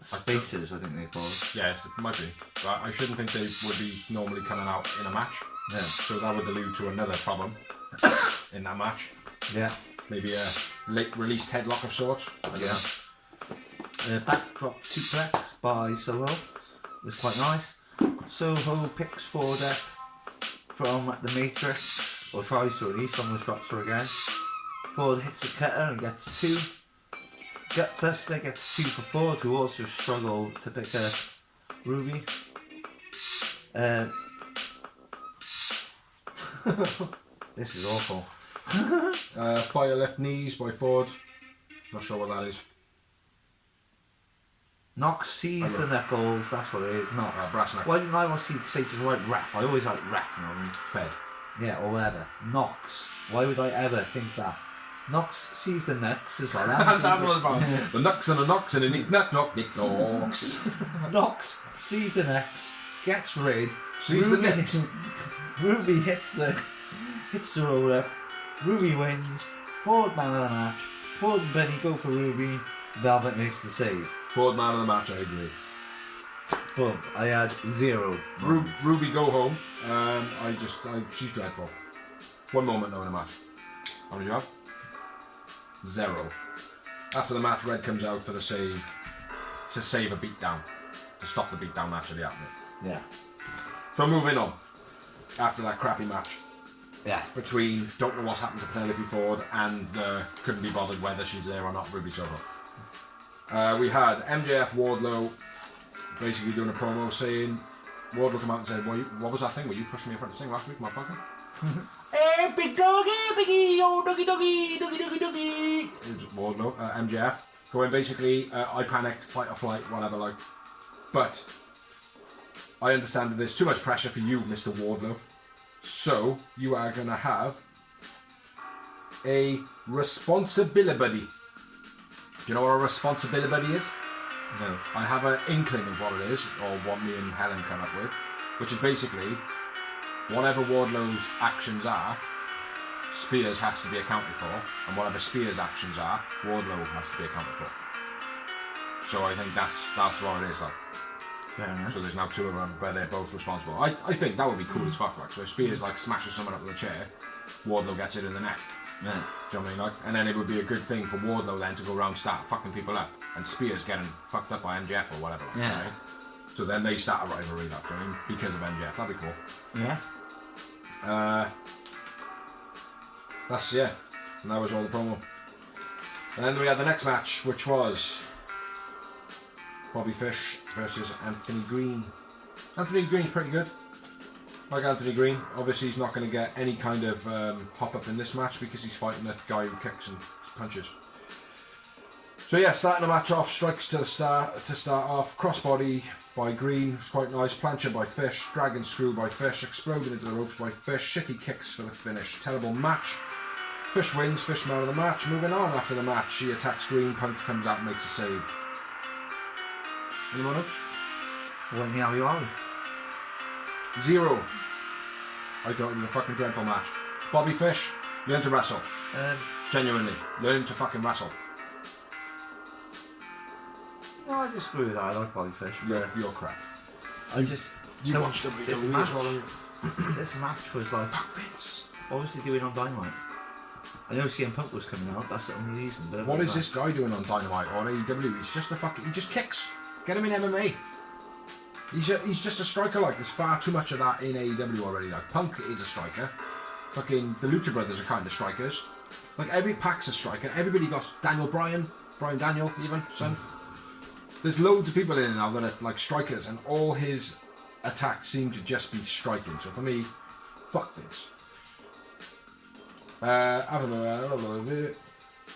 Spaces, I think they call it. Yes, it might be. But I shouldn't think they would be normally coming out in a match. Yeah. So that would allude to another problem in that match. Yeah. Maybe a late released headlock of sorts. I don't know. Backdrop suplex by Soho was quite nice. Soho picks Ford up from the Matrix, or tries to at least, almost drops her again. Ford hits a cutter and gets 2. Gutbuster gets 2 for Ford, who also struggled to pick up Ruby. This is awful. Fire left knees by Ford. Not sure what that is. Knox sees the knuckles, that's what it is, Knox. Brass knuckles. Why didn't I want to say just right ref? I always like ref, you know what I mean? Fed. Yeah, or whatever. Knox. Why would I ever think that? Knox sees the knucks as well. That's what it's about. The knucks and a knocks and a nick knock knock nick knocks. Knox sees the knucks, gets rid. Sees the nips. Ruby hits the roll up. Ruby wins. Ford man of the match. Ford and Benny go for Ruby. Velvet makes the save. Ford man of the match, I agree. Boom. I had 0. Ruby go home. She's dreadful. 1 moment though in a match. How many do you have? 0. After the match, Red comes out for the save to save a beatdown, to stop the beatdown actually happening. Yeah. So moving on. After that crappy match Yeah. between don't know what's happened to Penelope Ford and couldn't be bothered whether she's there or not, Ruby Soho. We had MJF Wardlow basically doing a promo saying, Wardlow come out and said, what was that thing? Were you pushing me in front of the thing last week, motherfucker? Hey, big doggy, biggie, oh, doggy, doggy, doggy, doggy, doggy. It was Wardlow, MJF, going basically, I panicked, fight or flight, whatever, like. But I understand that there's too much pressure for you, Mr. Wardlow. So you are going to have a responsibility. Do you know what a responsibility is? No. I have an inkling of what it is, or what me and Helen come up with, which is basically whatever Wardlow's actions are, Spears has to be accounted for, and whatever Spears' actions are, Wardlow has to be accounted for. So I think that's what it is like. Fair enough. So there's now 2 of them, but they're both responsible. I think that would be cool as fuck. Like, so if Spears like smashes someone up with a chair, Wardlow gets it in the neck. Yeah. Do you know what I mean? Like, and then it would be a good thing for Wardlow then to go around start fucking people up, and Spears getting fucked up by MJF or whatever. Like, Yeah. right? So then they start a rivalry, like, I mean, because of MJF. That'd be cool. Yeah. And that was all the promo. And then we had the next match, which was Bobby Fish versus Anthony Green. Anthony Green's pretty good. Like Anthony Green, obviously he's not going to get any kind of hop up in this match because he's fighting a guy who kicks and punches. So yeah, starting the match off, strikes to start off, crossbody by Green, was quite nice, plancha by Fish, dragon screw by Fish, exploding into the ropes by Fish, shitty kicks for the finish, terrible match. Fish wins, Fish man of the match. Moving on after the match, she attacks Green, Punk comes out and makes a save. Anyone else? What in the alley are we? 0. I thought it was a fucking dreadful match. Bobby Fish, learn to wrestle. Genuinely, learn to fucking wrestle. No, I disagree with that. I like Bobby Fish. You're crap. I just You don't- watched this WWE match, as well. this match was like, Fuck Vince. what was he doing on Dynamite? I know CM Punk was coming out. That's the only reason. But What is this guy doing on Dynamite or AEW? He's just he just kicks. Get him in MMA. He's just a striker. Like, there's far too much of that in AEW already. Like, Punk is a striker. Fucking the Lucha Brothers are kind of strikers. Like, every pack's a striker. Everybody got Daniel Bryan Daniel, even, son. There's loads of people in it now that are like strikers, and all his attacks seem to just be striking. So for me, fuck this.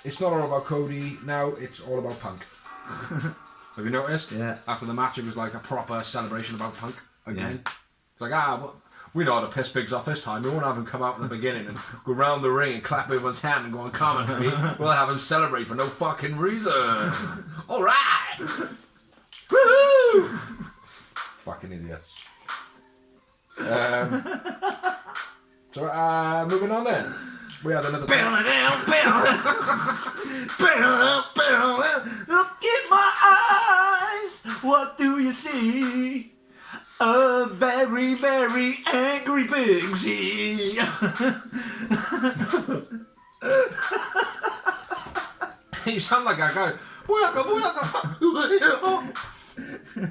It's not all about Cody now, it's all about Punk. Have you noticed? Yeah. After the match, it was like a proper celebration about Punk again. Yeah. It's like, well, we know how to piss pigs off this time. We won't have him come out in the beginning and go round the ring and clap everyone's hand and go on commentary. We'll have him celebrate for no fucking reason. All right. Woohoo! Fucking idiots. So, moving on then. We had another... Look in my eyes, what do you see? A very, very angry Bigsy. You sound like that guy.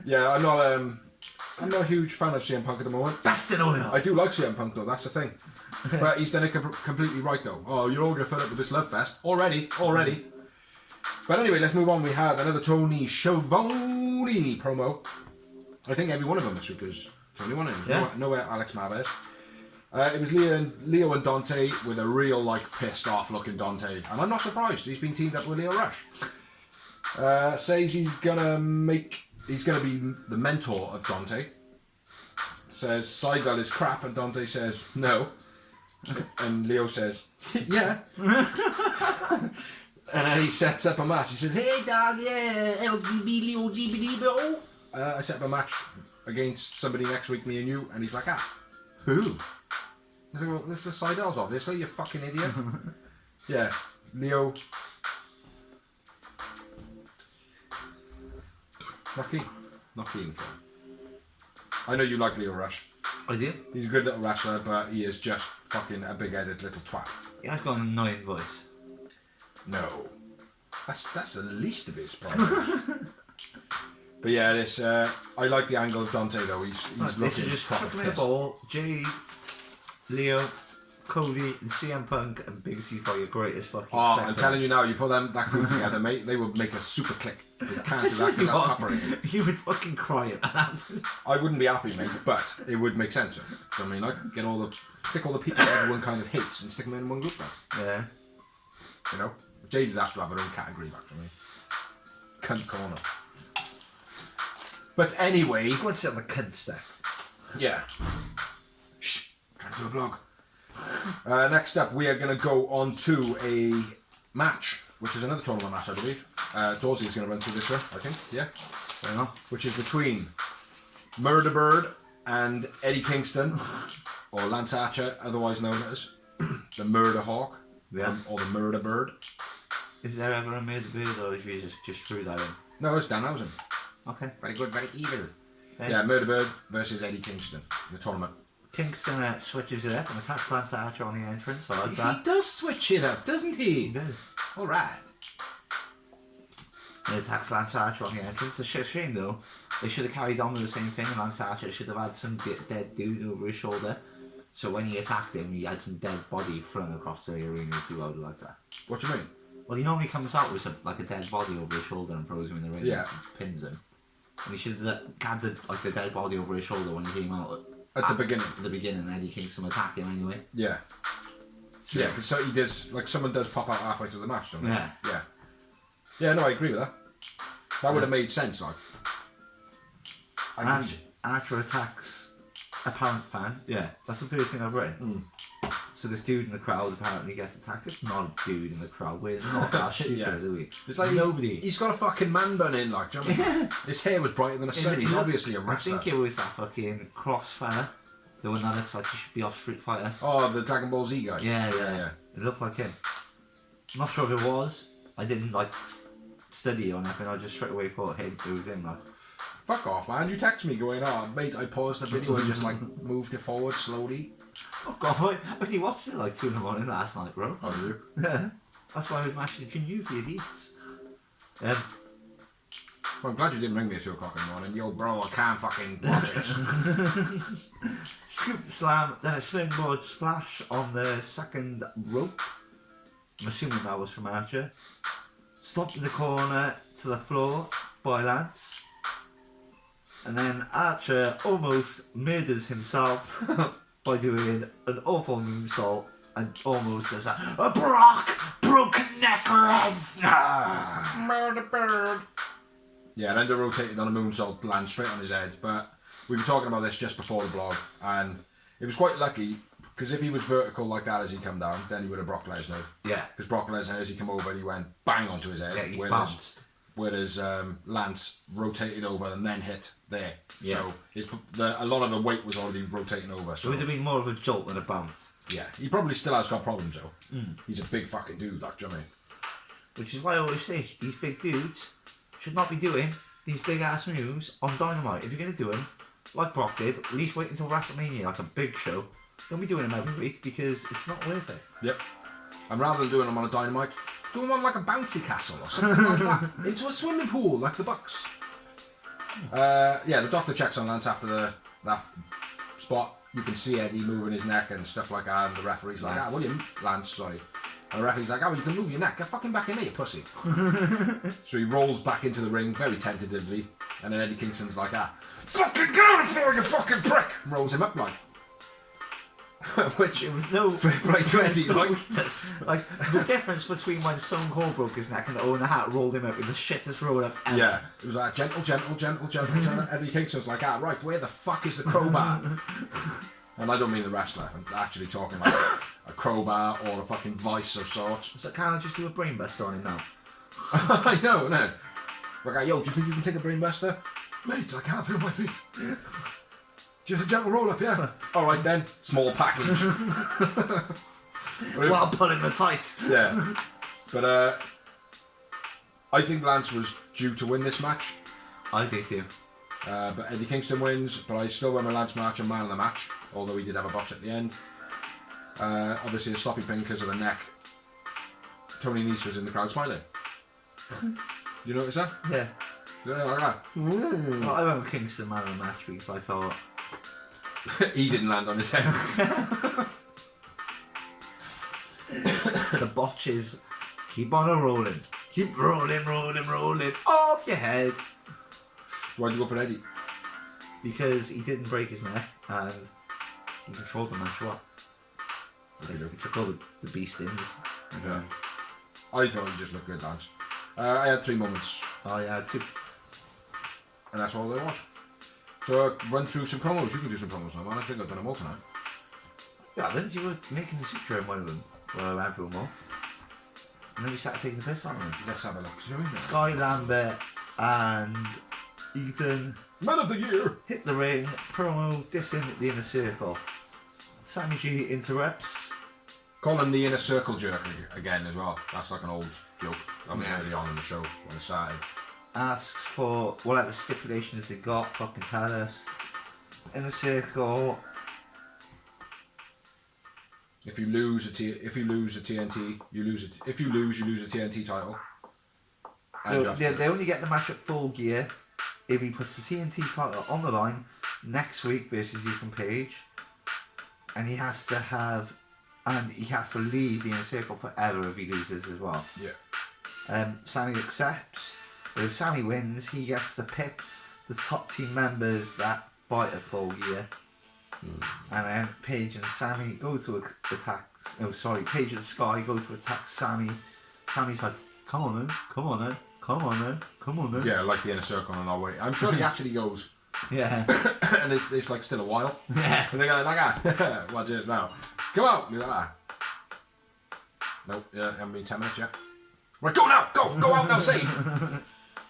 Yeah, I'm not a huge fan of CM Punk at the moment. Bastard oil. I do like CM Punk though, that's the thing. But he's done it completely right though. Oh, you're all gonna fed up with this love fest already. But anyway, let's move on. We had another Tony Schiavone promo. I think every one of them this week was Tony one. Yeah. Nowhere Alex Marvez. It was Leo and Dante with a real like pissed off looking Dante, and I'm not surprised. He's been teamed up with Leo Rush. Says he's gonna be the mentor of Dante. Says Seidel is crap, and Dante says no, and Leo says yeah. And then he sets up a match. He says, "Hey dog, yeah, LGBT. I set up a match against somebody next week, me and you." And he's like, who? I think, well, this is Seidel's, obviously, you fucking idiot. Yeah, Leo. Not keen. I know you like Leo Rush. I do? He's a good little wrestler, but he is just fucking a big-headed little twat. He has got an annoying voice. No. That's the least of his problems. But yeah, this I like the angle of Dante though. He's looking just proper chuck me a pissed. ball. Jade, Leo, Cody, and CM Punk and Big C for your greatest fucking. Oh, I'm telling you now, you put that group together, mate, they would make a super click. They can't do that because that's copyrighted. You would fucking cry at that. I wouldn't be happy, mate, but it would make sense. So, I mean, like, stick all the people that everyone kind of hates and stick them in one group then. Yeah. You know? Jade has to have her own category back for me. Cunt corner. But anyway... Go and sit on the cunt stuff. Yeah. Shh. Trying to do a blog. Next up, we are going to go on to a match, which is another tournament match, I believe. Dorsey is going to run through this one, I think. Yeah. Fair enough. Which is between Murder Bird and Eddie Kingston, or Lance Archer, otherwise known as the Murder Hawk, or the Murder Bird. Is there ever a Murder Bird, or is you just threw that in? No, it's Danhausen. Okay. Very good, very evil. Okay. Yeah, Murder Bird versus Eddie Kingston in the tournament. Kingston switches it up and attacks Lance Archer on the entrance. I like He that. does switch it up, doesn't he? He does. Alright. He attacks Lance Archer on the entrance. It's a shame though. They should have carried on with the same thing. Lance Archer should have had some dead dude over his shoulder. So when he attacked him, he had some dead body flung across the arena. If you would like that. What do you mean? Well, he normally comes out with like a dead body over his shoulder and throws him in the ring. Yeah. And pins him. And he should have had the dead body over his shoulder when he came out. At the beginning. At the beginning, Eddie Kingston attack him anyway. Yeah. So, yeah, because so he does, like, someone does pop out halfway through the match, don't they? Yeah. Yeah. Yeah, no, I agree with that. That would have made sense, like. Archer attacks a parent fan. Yeah, that's the first thing I've written. So this dude in the crowd apparently gets attacked. It's not a dude in the crowd. We're not that stupid, Yeah. are we? It's like nobody. He's got a fucking man bun in, like, do you know what I mean? His hair was brighter than a sun. He's obviously a I wrestler. think it was that fucking Cross fella. The one that looks like he should be off Street Fighter. Oh, the Dragon Ball Z guy. Yeah. Yeah. It looked like him. I'm not sure if it was. I didn't like study or anything. I just straight away thought it was him. Like. Fuck off, man. You text me going, oh, mate, I paused the video and just, like, moved it forward slowly. Oh god, I only watched it like 2 in the morning last night, bro. Oh, do you? That's why I was messaging you for idiots. Well, I'm glad you didn't ring me at 2 o'clock in the morning. Yo, bro, I can't fucking watch it. Scoop slam, then a springboard splash on the second rope. I'm assuming that was from Archer. Stomped in the corner to the floor by Lance. And then Archer almost murders himself by doing an awful moonsault and almost does a broken neck Lesnar. Murder bird. Yeah, and then they rotated on a moonsault, land straight on his head. But we were talking about this just before the blog, and it was quite lucky because if he was vertical like that as he come down, then he would have Brock Lesnar. Yeah. Because Brock Lesnar, as he come over, he went bang onto his head. Yeah, he bounced. Whereas Lance rotated over and then hit there. Yeah. So a lot of the weight was already rotating over. So it would have been more of a jolt than a bounce. Yeah, he probably still has got problems though. He's a big fucking dude, like, do you know what I mean? Which is why I always say these big dudes should not be doing these big ass moves on Dynamite. If you're going to do them, like Brock did, at least wait until WrestleMania, like a big show. Don't be doing them every week because it's not worth it. Yep. And rather than doing them on a Dynamite, do them on like a bouncy castle or something like that. Into a swimming pool, like the Bucks. Yeah, the doctor checks on Lance after that spot. You can see Eddie moving his neck and stuff like that, and the referee's like, Lance, sorry. And the referee's like, you can move your neck, get fucking back in there, you pussy. So he rolls back into the ring very tentatively, and then Eddie Kingston's like, fucking go for you fucking prick! And rolls him up like. Which it was no fair play to Eddie, like. Like the difference between when Stone Cold broke his neck and Owen Hart rolled him up with the shittest roll up ever. Yeah, it was like gentle. Eddie Kingston's like, right, where the fuck is the crowbar? And I don't mean the wrestler, I'm actually talking like a crowbar or a fucking vice of sorts. So can't I just do a brainbuster on him now? I know, no. Like, yo, do you think you can take a brainbuster? Mate, I can't feel my feet. Just a gentle roll up, yeah. Alright then, small package. While pulling the tights. Yeah. But I think Lance was due to win this match. I do too. But Eddie Kingston wins, but I still went with Lance match and man of the match, although he did have a botch at the end. Obviously a sloppy pin because of the neck. Tony Nese was in the crowd smiling. You notice that? Yeah. Yeah, like that. Well, I went with Kingston man of the match because I thought he didn't land on his head. the botches keep on rolling. Keep rolling off your head. Why'd you go for Eddie? Because he didn't break his neck and he controlled the match well. He took all the beast ins. Yeah. I thought he just looked good, Lance. I had 3 moments. Oh yeah, 2. And that's all there was. So run through some promos. You can do some promos now, man. I think I've done them all tonight. Yeah, then you were making the suture in one of them. Well, I ran through them all. And then we started taking the piss on them. Let's have a look. Shall we? Sky Lambert and Ethan Man of the Year! hit the ring, promo dissing the Inner Circle. Sammy G interrupts. Call him the Inner Circle Jerk again as well. That's like an old joke. That was early on in the show when it started. Asks for whatever stipulations they got, fucking tell us. Inner Circle. If you lose a TNT, you lose it. If you lose a TNT title. And They only get the match at Full Gear if he puts the TNT title on the line next week versus Ethan Page, and he has to leave the Inner Circle forever if he loses as well. Yeah. Sammy accepts. But if Sammy wins, he gets to pick the top team members that fight at Full Gear. And then Paige and Sammy go to attack. Oh, sorry, Paige and Sky go to attack Sammy. Sammy's like, come on then. Yeah, like the Inner Circle and all way. I'm sure he actually goes. Yeah. And it's like still a while. Yeah. And they're like, watch this now. Come out. You're like, Nope, yeah, haven't been 10 minutes yet. Right, go now! Go out now, save!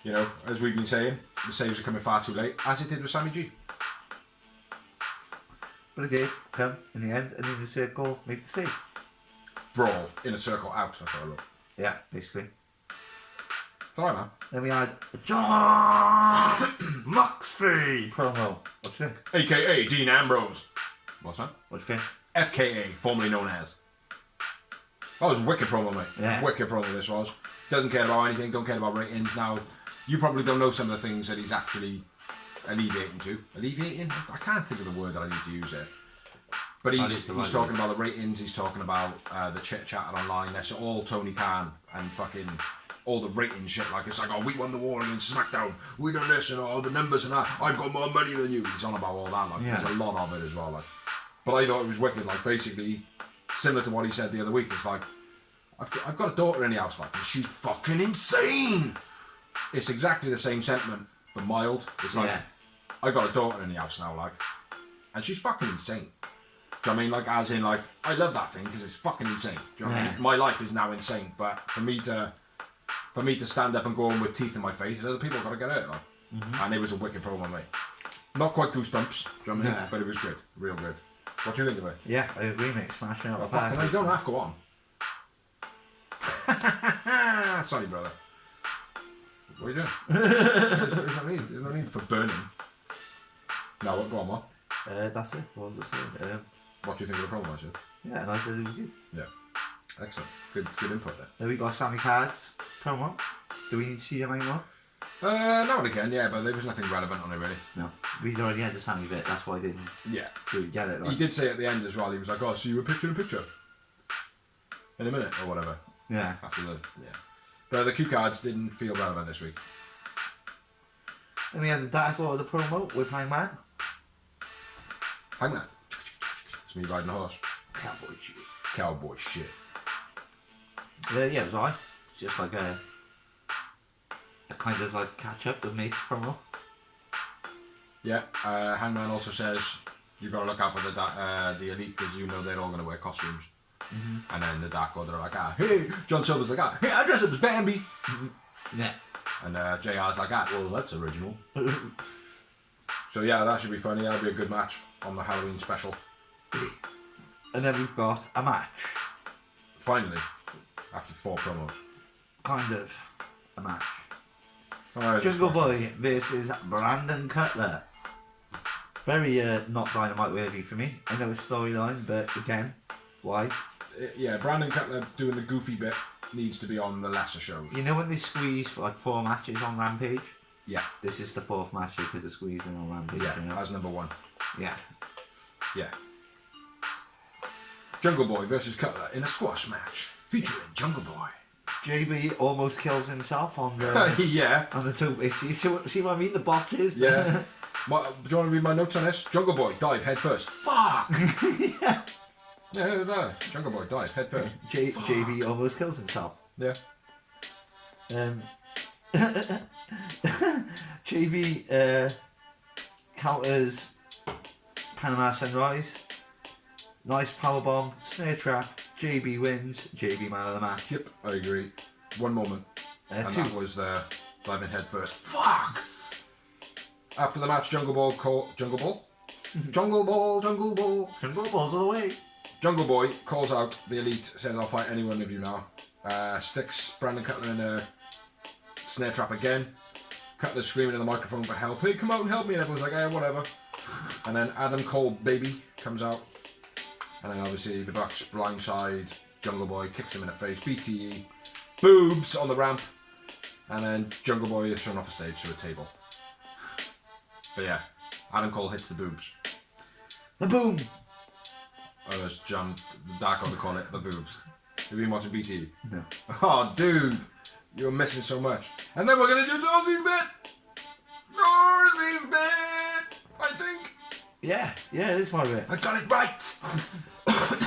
You know, as we've been saying, the saves are coming far too late, as it did with Sammy G. But it did come in the end, and in the circle, made the save. Brawl, in a circle, out, that's what I wrote. Yeah, basically. It's alright, man. Then we had John Moxley promo. What do you think? AKA Dean Ambrose. What's that? What do you think? FKA, formerly known as. That was a wicked promo, mate. Yeah. Wicked promo this was. Doesn't care about anything, don't care about ratings now. You probably don't know some of the things that he's actually alleviating to. Alleviating? I can't think of the word that I need to use there. But he's talking about the ratings, he's talking about the chit-chat online. That's all Tony Khan and fucking all the rating shit. Like, it's like, oh, we won the war against SmackDown. We done this and all the numbers and that. I've got more money than you. He's on about all that. Like, there's a lot of it as well. Like, but I thought it was wicked. Like, basically, similar to what he said the other week. It's like, I've got a daughter in the house, like, and she's fucking insane. It's exactly the same sentiment, but mild. It's like, I got a daughter in the house now, like, and she's fucking insane. Do you know what I mean? Like, as in, like, I love that thing because it's fucking insane. Do you know what I mean? My life is now insane, but for me to stand up and go on with teeth in my face, other people got to get hurt, like. And it was a wicked promo, mate. Not quite goosebumps, do you know what I mean? But it was good, real good. What do you think of it? Yeah, I agree, mate. Smashing out the park. You don't have to go on. Sorry, brother. What are you doing? There's no need for burning. No, what? Go on, what? That's it. What was I saying? What do you think of the promo, I said? Yeah, and I said it was good. Yeah. Excellent. Good input there. Then we got Sammy Card's promo. Do we need to see them anymore? Now and again, yeah, but there was nothing relevant on it, really. No. We'd already had the Sammy bit, that's why I didn't really get it. Like. He did say at the end as well, he was like, oh, see you a picture in a minute, or whatever. Yeah. After But the cue cards didn't feel relevant this week. Then we had the Dark Order promo with Hangman. Hangman. It's me riding a horse. Cowboy shit. Yeah, it was alright. Just like a kind of like catch up with mates promo. Yeah, Hangman also says you got to look out for the Elite because you know they're all going to wear costumes. And then the Dark Order are like, hey, John Silver's like, hey, I dress up as Bambi. Yeah. And JR's like, well, that's original. So yeah, that should be funny. That'll be a good match on the Halloween special. And then we've got a match. Finally, after 4 promos. Kind of a match. Oh, Jungle Boy versus Brandon Cutler. Very not Dynamite worthy for me. I know it's storyline, but again, why? Yeah, Brandon Cutler doing the goofy bit needs to be on the lesser shows. You know when they squeeze for like 4 matches on Rampage? Yeah. This is the 4th match they could have squeezed in on Rampage. Yeah, you know? as number 1. Yeah. Yeah. Jungle Boy versus Cutler in a squash match featuring Jungle Boy. JB almost kills himself on the on the 2 See what I mean? The botches. Yeah. Do you want to read my notes on this? Jungle Boy dive head first. Fuck. No. Jungle Boy dive head first. JB almost kills himself. Yeah. JB counters Panama Sunrise. Nice powerbomb, snare trap. JB wins. JB man of the match. Yep, I agree. One moment. And 2. that was the diving head first. Fuck! After the match, Jungle Ball Jungle Ball? Jungle Ball. Jungle balls all the way. Jungle Boy calls out the Elite, says, I'll fight any one of you now. Sticks Brandon Cutler in a snare trap again. Cutler screaming in the microphone for help. Hey, come out and help me. And everyone's like, hey, whatever. And then Adam Cole, baby, comes out. And then obviously the Bucks blindside Jungle Boy, kicks him in the face. BTE. Boobs on the ramp. And then Jungle Boy is thrown off the stage to a table. But yeah, Adam Cole hits the boobs. The boom! Or as John, the Dark Order call it, the boobs. Have you been watching BTE? No. Oh, dude! You're missing so much. And then we're going to do Dorsey's bit! Dorsey's bit! I think. Yeah, it is my bit. I got it right!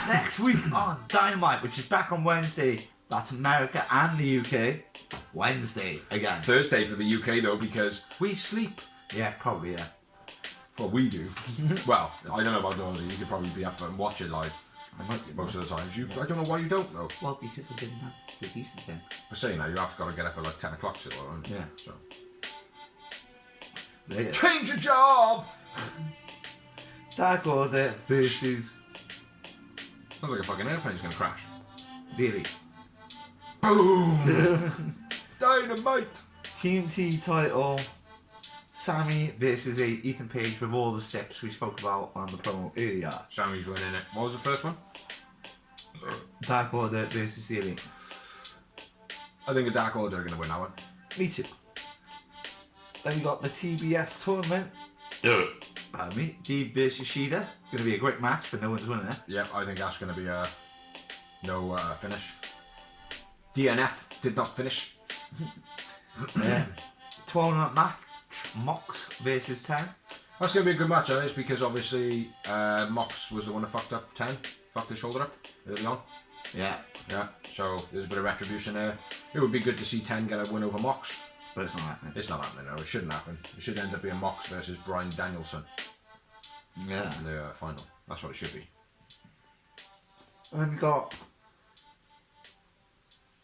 Next week on Dynamite, which is back on Wednesday. That's America and the UK. Wednesday again. Thursday for the UK though, because we sleep. Yeah, probably, yeah. Well, we do. Well, I don't know about Dorsey. You could probably be up and watch it live. I might do most of the times. I don't know why you don't though. Well, because I didn't have the decent thing. I say now, you have got to get up at like 10 o'clock still, aren't you? Yeah. So. Later. Change your job! Dark Order versus... Sounds like a fucking airplane's going to crash. Really? Boom! Dynamite! TNT title. Sammy versus Ethan Page with all the steps we spoke about on the promo earlier. Sammy's winning it. What was the first one? Dark Order versus the Elite. I think the Dark Order are going to win that one. Me too. Then we got the TBS tournament. Pardon me. Deeb versus Shida. Going to be a great match, but no one's winning it. Yep, I think that's going to be a no finish. DNF did not finish. Tournament match. Mox versus 10. That's going to be a good match, that is, because obviously Mox was the one that fucked up 10. Fucked his shoulder up early on. Yeah. Yeah, so there's a bit of retribution there. It would be good to see 10 get a win over Mox. But it's not happening. It's not happening, no. It shouldn't happen. It should end up being Mox versus Bryan Danielson Yeah. in the final. That's what it should be. And then we got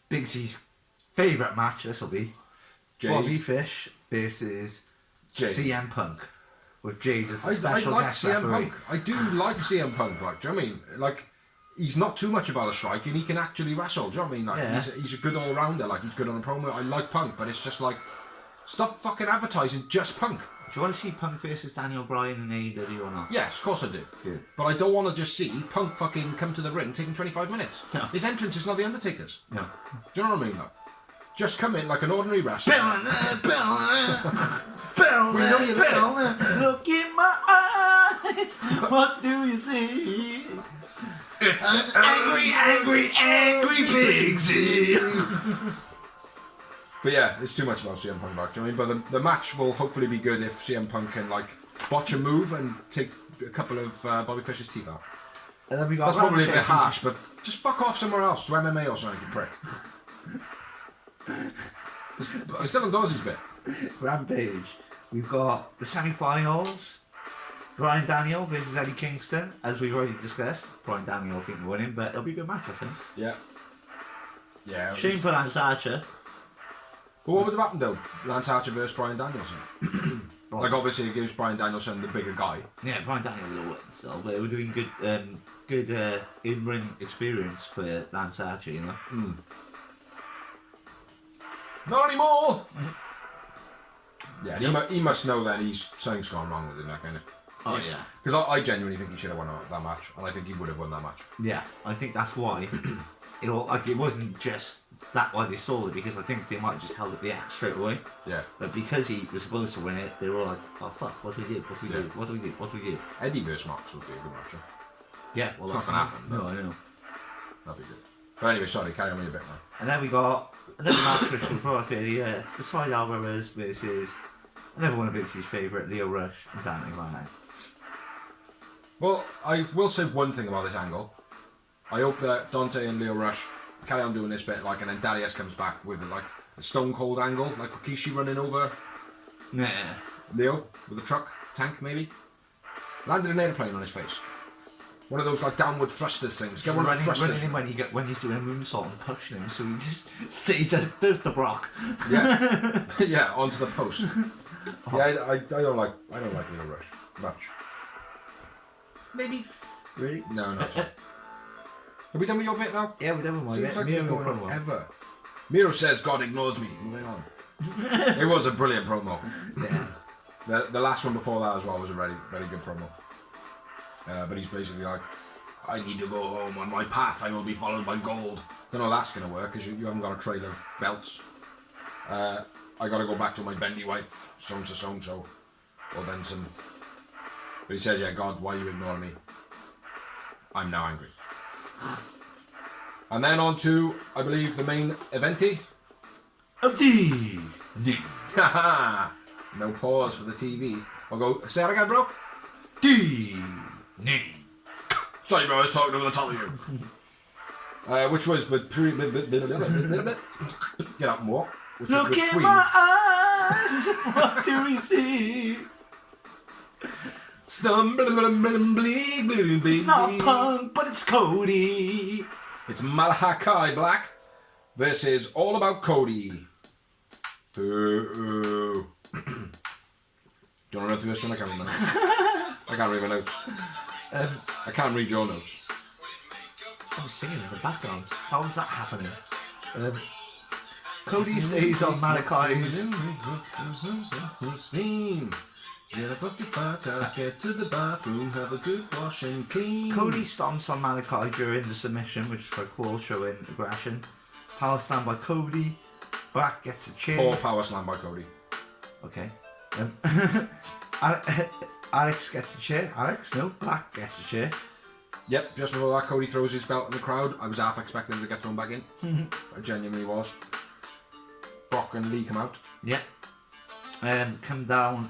Big C's favourite match, this will be Bobby Fish versus CM Punk. With Jade as a special I like guest CM referee. Punk. I do like CM Punk, like, do you know what I mean? Like, he's not too much about a strike and he can actually wrestle, do you know what I mean? Like, Yeah. he's a good all-rounder, like, he's good on a promo. I like Punk, but it's just like, stop fucking advertising just Punk. Do you want to see Punk versus Daniel Bryan in AEW or not? Yes, of course I do. Good. But I don't want to just see Punk fucking come to the ring taking 25 minutes. No. His entrance is not The Undertaker's. No. Do you know what I mean, though? Just come in like an ordinary wrestler. We know you're there. Look in my eyes, what do you see? It's An angry Big C. But yeah, it's too much about CM Punk back. Do you know what I mean? But the match will hopefully be good if CM Punk can like botch a move and take a couple of Bobby Fish's teeth out. And then we got That's probably a bit Rampage. harsh, but just fuck off somewhere else to MMA or something, you prick. Still undoes his bit. Rampage. We've got the semi-finals. Bryan Daniel versus Eddie Kingston, as we've already discussed. Bryan Daniel I think will win, but it'll be a good match, I think. Yeah. Yeah. Shame for Lance Archer. But what would have happened though? Lance Archer versus Bryan Danielson. Like obviously it gives Bryan Danielson the bigger guy. Yeah, Bryan Daniel will win still, but we're doing good in-ring experience for Lance Archer, you know. Not anymore. Yeah, he must know then something's gone wrong with him, that kind of. Oh yeah. Because I genuinely think he should have won that match, and I think he would have won that match. Yeah, I think that's why. It wasn't just that why they sold it, because I think they might have just held it the act straight away. Yeah. But because he was supposed to win it, they were all like, oh fuck, what do we do? What do we do? What do we do? What do we do? Eddie versus Mox would be a good match. Yeah, well, It's that's not gonna happen, No, but- I know. That'd be good. But anyway, sorry, carry on with your bit now. And then we got another match which was brought here, the Side Alvarez versus another one of Big C's favourite, Leo Rush and Dante Martin. Well, I will say one thing about this angle. I hope that Dante and Leo Rush carry on doing this bit, like, and then Darius comes back with like a Stone Cold angle, like Rikishi running over Yeah. Leo with a truck, tank maybe. Landed an airplane on his face. One of those like downward thrusters things. Get one of the thrusters. Running him when he's doing a moonsault and pushing him, so he just stays, does the Brock. Yeah, yeah, onto the post. Yeah, I don't like Leo Rush much. Maybe. Really? No, not so. Have we done with your bit now? Yeah, we done with my Seems bit. like Me we're and going my on promo. ever. Miro says God ignores me. Moving on. It was a brilliant promo. Yeah. The last one before that as well was a very, very good promo. But he's basically like, I need to go home. On my path, I will be followed by gold. Don't know how that's going to work because you haven't got a trail of belts. I got to go back to my bendy wife, so-and-so, or then some. But he says, yeah, God, why are you ignoring me? I'm now angry. And then on to, I believe, the main eventy. Haha! No pause for the TV. I'll go, say that again, bro. Sorry, bro, I was talking over the top of you. Which was, but get up and walk. Which Look was with in Queen. my eyes, what do we see? It's It's not Punk, but it's Cody. It's Malachi Black versus All About Cody. Boo. Do you want to run through this one? I can't remember. I can't read my notes. I can't read your notes. I was singing in the background. How is that happening? Cody stays on Malachi's. Get up off your fat ass, get to the bathroom, have a good wash and clean. Cody stomps on Malachi during the submission, which is quite cool, showing aggression. Power slam by Cody. Black gets a chair. Or power slam by Cody. Okay. Alex gets a chair. Black gets a chair. Yep, just before that, Cody throws his belt in the crowd. I was half expecting him to get thrown back in. I genuinely was. Brock and Lee come out. Yep. Come down,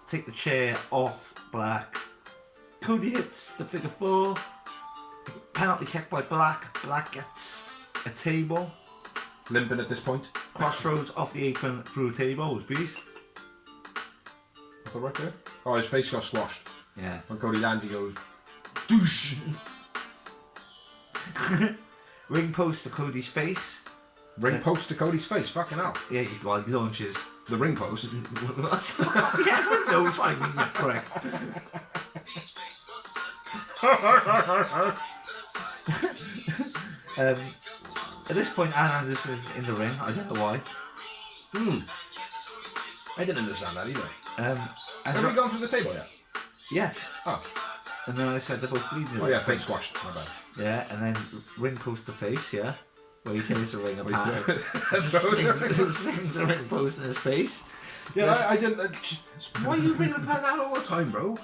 take the chair off Black. Cody hits the figure 4. Penalty kick by Black. Black gets a table. Limping at this point. Crossroads off the apron through a table with Beast. Is that right there? Oh, his face got squashed. Yeah. When Cody lands, he goes, douche! Ring post to Cody's face. Ring post to Cody's face, fucking hell. Yeah, well, he launches. The ring post? Yeah, everyone knows what I mean, you prick. At this point, Ann Anderson's in the ring. I don't know why. I didn't understand that either. Have we gone through the table yet? Yeah. Oh. And then I said they're both bleeding. Oh yeah, face squashed. My bad. Yeah, and then ring post to face, yeah. Where he takes the ring apart. Slings the ring post in his face. Yeah, I didn't... why are you ringing about that all the time, bro?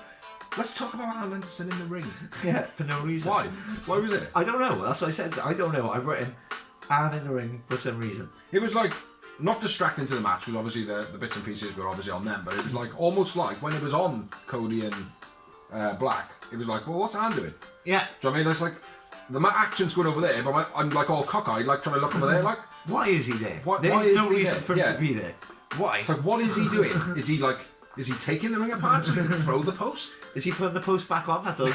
Let's talk about Ann Anderson in the ring. Yeah, for no reason. Why? Why was it? I don't know. That's what I said. I don't know. I've written Ann in the ring for some reason. It was like, not distracting to the match, because obviously the bits and pieces were obviously on them, but it was like, almost like, when it was on Cody and Black, it was like, well, what's Ann doing? Yeah. Do you know what I mean? It's like, the action's going over there, but I'm like all cockeyed, like trying to look over there, like... Why is he there? Why There's is no he reason there? for him to be there. Why? It's like, what is he doing? Is he taking the ring apart so he can throw the post? Is he putting the post back on? That does.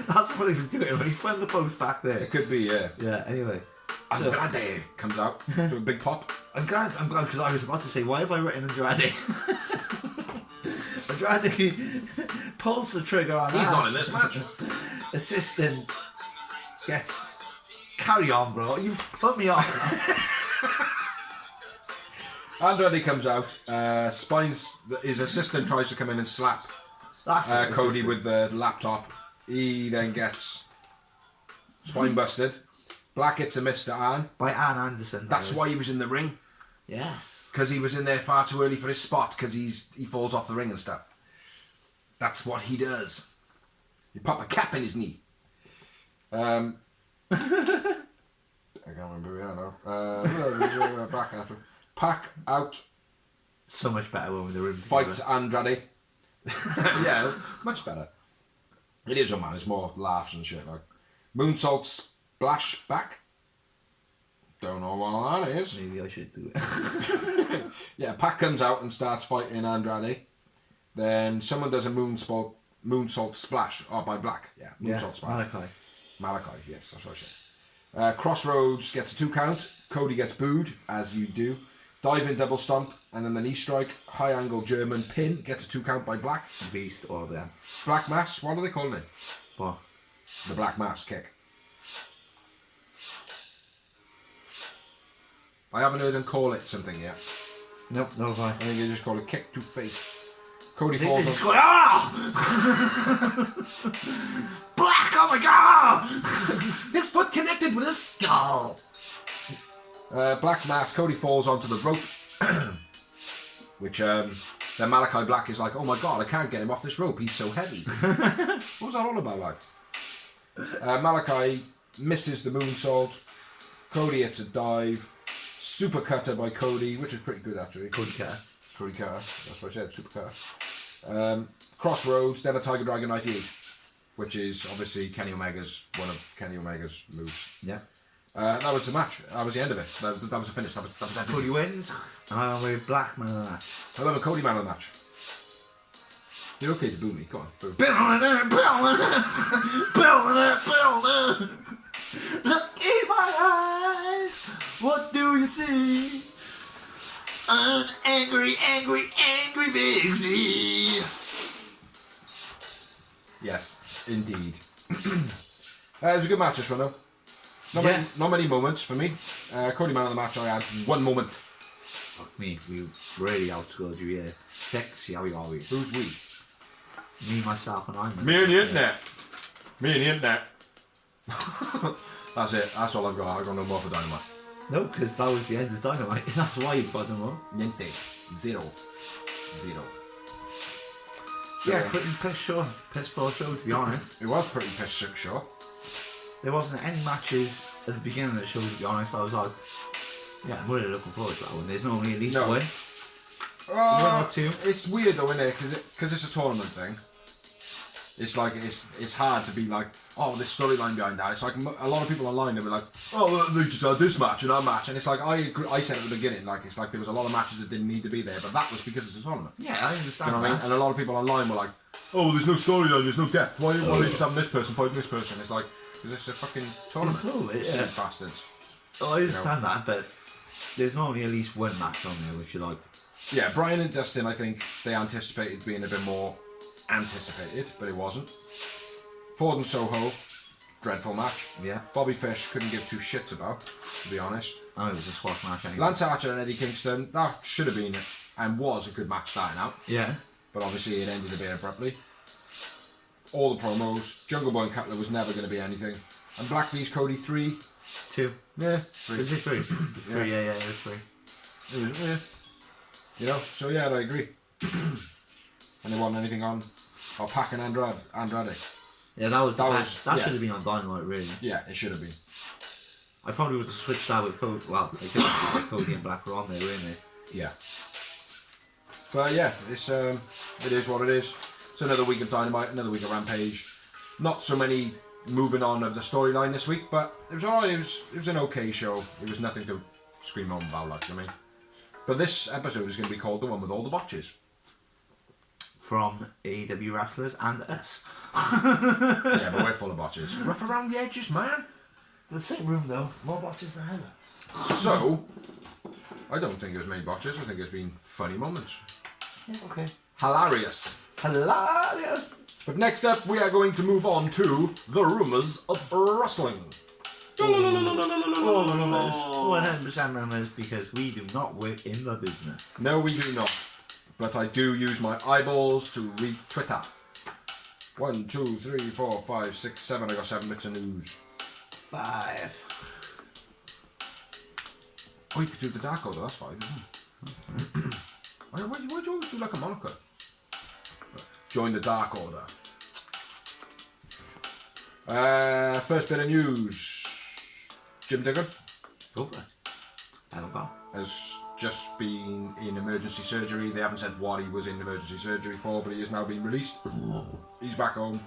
That's what he was doing, but he's putting the post back there. It could be, yeah. Yeah, anyway. Andrade comes out to a big pop. I'm glad, because I was about to say, why have I written Andrade? Andrade pulls the trigger on He's not in this match. Assistant gets... Carry on, bro. You've put me on. Andrade comes out. His assistant tries to come in and slap Cody with the laptop. He then gets spine busted. Black hits a miss to Ann. By Ann Anderson. That's why he was in the ring. Yes. Because he was in there far too early for his spot, because he falls off the ring and stuff. That's what he does. He pop a cap in his knee. I can't remember who we are now. Back after. Pack out. So much better when we're in the room. Fights Andrade. Yeah, much better. It is, man. It's more laughs and shit. Like moonsault splash back. Don't know what that is. Maybe I should do it. Yeah, Pac comes out and starts fighting Andrade. Then someone does a moonsault splash. Oh, by Black. Yeah, moonsault splash. Malachi, yes, that's what I said. Crossroads gets a 2 count. Cody gets booed, as you do. Dive in double stomp, and then the knee strike. High angle German pin gets a 2 count by Black. Beast or them. Black Mass, what are they calling it? What? The Black Mass kick. I haven't heard them call it something yet. Nope, no fine. I think they just call it kick to face. Cody They falls just on... go, ah! Black, oh my god! His foot connected with his skull! Black Mass, Cody falls onto the rope. Which, then Malachi Black is like, oh my god, I can't get him off this rope, he's so heavy. What was that all about, like? Malachi misses the moonsault. Cody hits a dive. Super cutter by Cody, which is pretty good actually. Cody Cutter. Cody Cutter, that's what I said, super cutter. Crossroads, then a Tiger Dragon 98, which is obviously one of Kenny Omega's moves. Yeah. That was the match. That was the end of it. That was the finish. That was everything. Cody wins, and I'm with Black man of the match. I love a Cody man of the match. You're okay to boo me. Go on. Boo. Building it. Look in my eyes. What do you see? An angry Big Z. Yes, indeed. It was a good match this one though. Not many moments for me. Cody man of the match, I had 1 moment. Fuck me, we really outscored you here. 6, yeah, we are. Who's we? Me, myself, and I. Me and the internet. That's it. That's all I've got. I've got no more for Dynamite. No, because that was the end of Dynamite. That's why you've got no more. Niente. 0. Yeah, pretty piss poor show to be honest. It was pretty piss sick show. There wasn't any matches at the beginning of the show to be honest. I was like, yeah, I'm really looking forward to that one. There's normally at least one. 1 or 2. It's weird though, isn't it? Because it's a tournament thing. It's like it's hard to be like, oh, this storyline behind that. It's like a lot of people online, they'll be like, oh, they just had this match and that match, and it's like I said at the beginning, like it's like there was a lot of matches that didn't need to be there, but that was because it's a tournament. Yeah, I understand. You know what I mean? And a lot of people online were like, oh, there's no storyline, there's no depth. Why are they just having this person fighting this person? It's like, is this a fucking tournament? Cool, Silly bastards. Oh, I understand that, but there's normally at least one match on there which you like. Yeah, Brian and Dustin, I think they anticipated being a bit more anticipated, but it wasn't. Ford and Soho, dreadful match. Yeah. Bobby Fish couldn't give 2 shits about, to be honest. Oh, it was a squash match anyway. Lance Archer and Eddie Kingston, that should have been and was a good match starting out. Yeah. But obviously it ended a bit abruptly. All the promos, Jungle Boy and Cutler was never going to be anything. And Black vs Cody 3. 2. Yeah, 3. Was it 3? It was 3, yeah, it was 3. It was, yeah. You know, so yeah, I agree. And there wasn't anything on Pac and Andrade. Yeah, that should yeah. have been on Dynamite, really. Yeah, it should have been. I probably would have switched that with Cody. Well, I could have Cody and Black were on there, weren't they? Yeah. But yeah, it is what it is. It's another week of Dynamite, another week of Rampage. Not so many moving on of the storyline this week, but it was alright. It was an okay show. It was nothing to scream home about, like, you know what I mean? But this episode is going to be called the one with all the botches. From AEW wrestlers and us. Yeah, but we're full of botches. Rough around the edges, man. The same room though, more botches than ever. So, I don't think it was many botches. I think it's been funny moments. Yeah, okay. Hilarious. Hilarious. But next up, we are going to move on to the rumours of wrestling. All rumours. 100% rumours, because we do not work in the business. No, we do not. But I do use my eyeballs to read Twitter. 1, 2, 3, 4, 5, 6, 7. I got 7 bits of news. 5. Oh, you could do the Dark Order. That's 5, isn't it? Why do you always do like a moniker? Join the Dark Order. First bit of news. Jim Duggan. Go for it. I don't know. Has just been in emergency surgery. They haven't said what he was in emergency surgery for, but he has now been released. He's back home.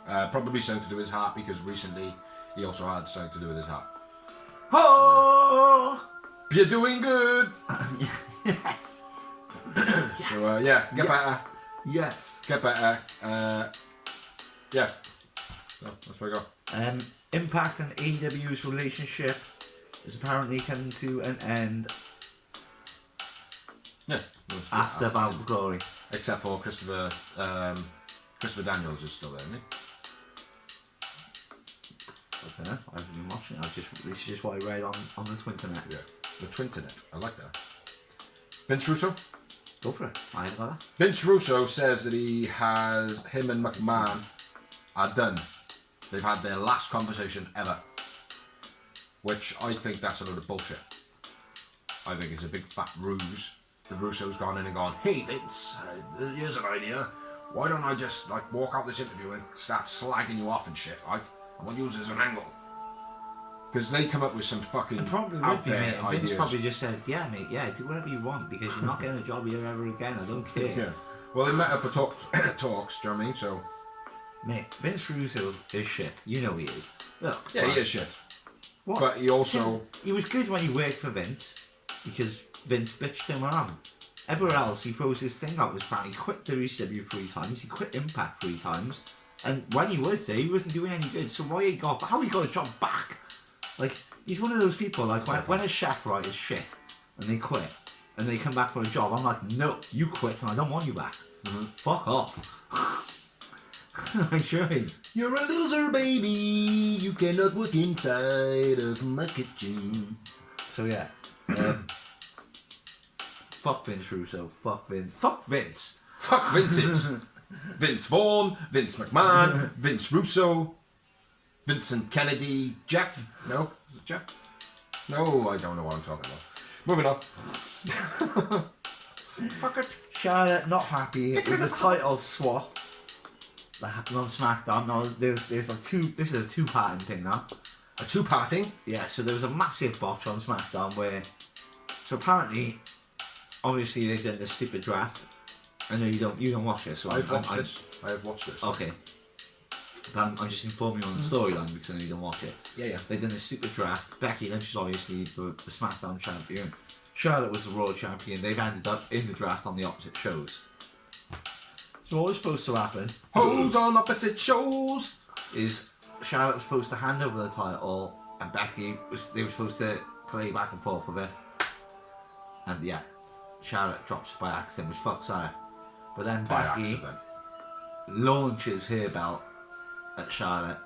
Probably something to do with his heart, because recently he also had something to do with his heart. Oh! You're doing good! Yes! So, yeah, get better. Yes. Get better. Yeah. So, that's where I go. Impact and AEW's relationship is apparently coming to an end Yeah. after Bound for Glory. Except for Christopher Daniels is still there, isn't he? Okay, I haven't been watching it. This is just what I read on the Twinternet. Yeah. The Twinternet. I like that. Vince Russo? Go for it. I haven't got that. Vince Russo says that him and McMahon are done. They've had their last conversation ever. Which I think that's a load of bullshit. I think it's a big fat ruse. The Russo's gone in and gone, hey Vince, here's an idea. Why don't I just like walk out this interview and start slagging you off and shit, like, I want to use it as an angle. Because they come up with some fucking Probably out would be, there mate. ideas. Vince probably just said, yeah, mate, yeah, do whatever you want, because you're not getting a job here ever again, I don't care. Yeah. Well, they met up for talks, do you know what I mean? So, Mate, Vince Russo is shit. You know he is. Look, yeah, he is shit. What? But he also... He was good when he worked for Vince, because Vince bitched him around. Everywhere else, he throws his thing out his fan. He quit WCW 3 times, he quit Impact 3 times, and when he was there, he wasn't doing any good. So how he got a job back? Like, he's one of those people, like, when a chef, right, is shit, and they quit, and they come back for a job, I'm like, no, you quit, and I don't want you back. Mm-hmm. Fuck off. I'm sure. You're a loser, baby. You cannot work inside of my kitchen. So yeah. Fuck Vince Russo. Fuck Vince. Fuck Vince. Fuck Vince's. Vince Vaughn, Vince McMahon, Vince Russo, Vincent Kennedy, Jeff. No? Is it Jeff? No, I don't know what I'm talking about. Moving on. Fuck it. Charlotte not happy with the title swap that happened on SmackDown. Now there's like two. This is a two-parting thing now. A two-parting? Yeah. So there was a massive botch on SmackDown where. So apparently, obviously they've done this stupid draft. I know you don't watch this. So I've watched this. I have watched this. Okay. But I'm just informing you on the storyline because I know you don't watch it. Yeah. They've done this stupid draft. Becky Lynch is obviously the SmackDown champion. Charlotte was the Raw champion. They've ended up in the draft on the opposite shows. So what was supposed to happen? Hoes on opposite shows! Is Charlotte was supposed to hand over the title, and Becky they were supposed to play back and forth with it. And yeah, Charlotte drops by accident, which fucks her. But then Becky launches her belt at Charlotte.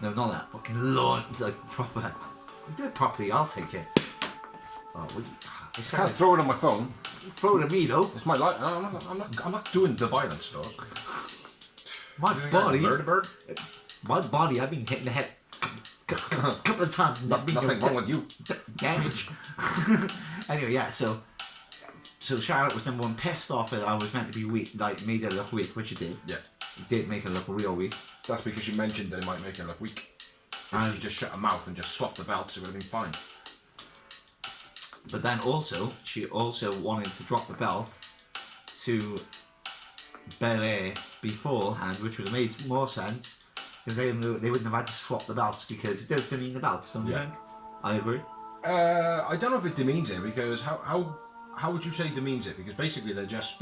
No, not that. Fucking launch, like proper. You do it properly, I'll take it. Oh, I can't throw it on my phone. Throw it at me though. It's my life. I'm not doing the violence, though. My body. Bird? My body, I've been hitting the head a couple of times. Nothing wrong with you. Damage. Anyway, yeah, so Charlotte was number one pissed off that I was meant to be weak, like made her look weak, which it did. Yeah. It did make her look real weak. That's because you mentioned that it might make her look weak. If she just shut her mouth and just swapped the belts, it would have been fine. But then also, she also wanted to drop the belt to Belair beforehand, which would have made more sense because they wouldn't have had to swap the belts because it does demean the belts, don't you think? I agree. I don't know if it demeans it because how would you say demeans it? Because basically they're just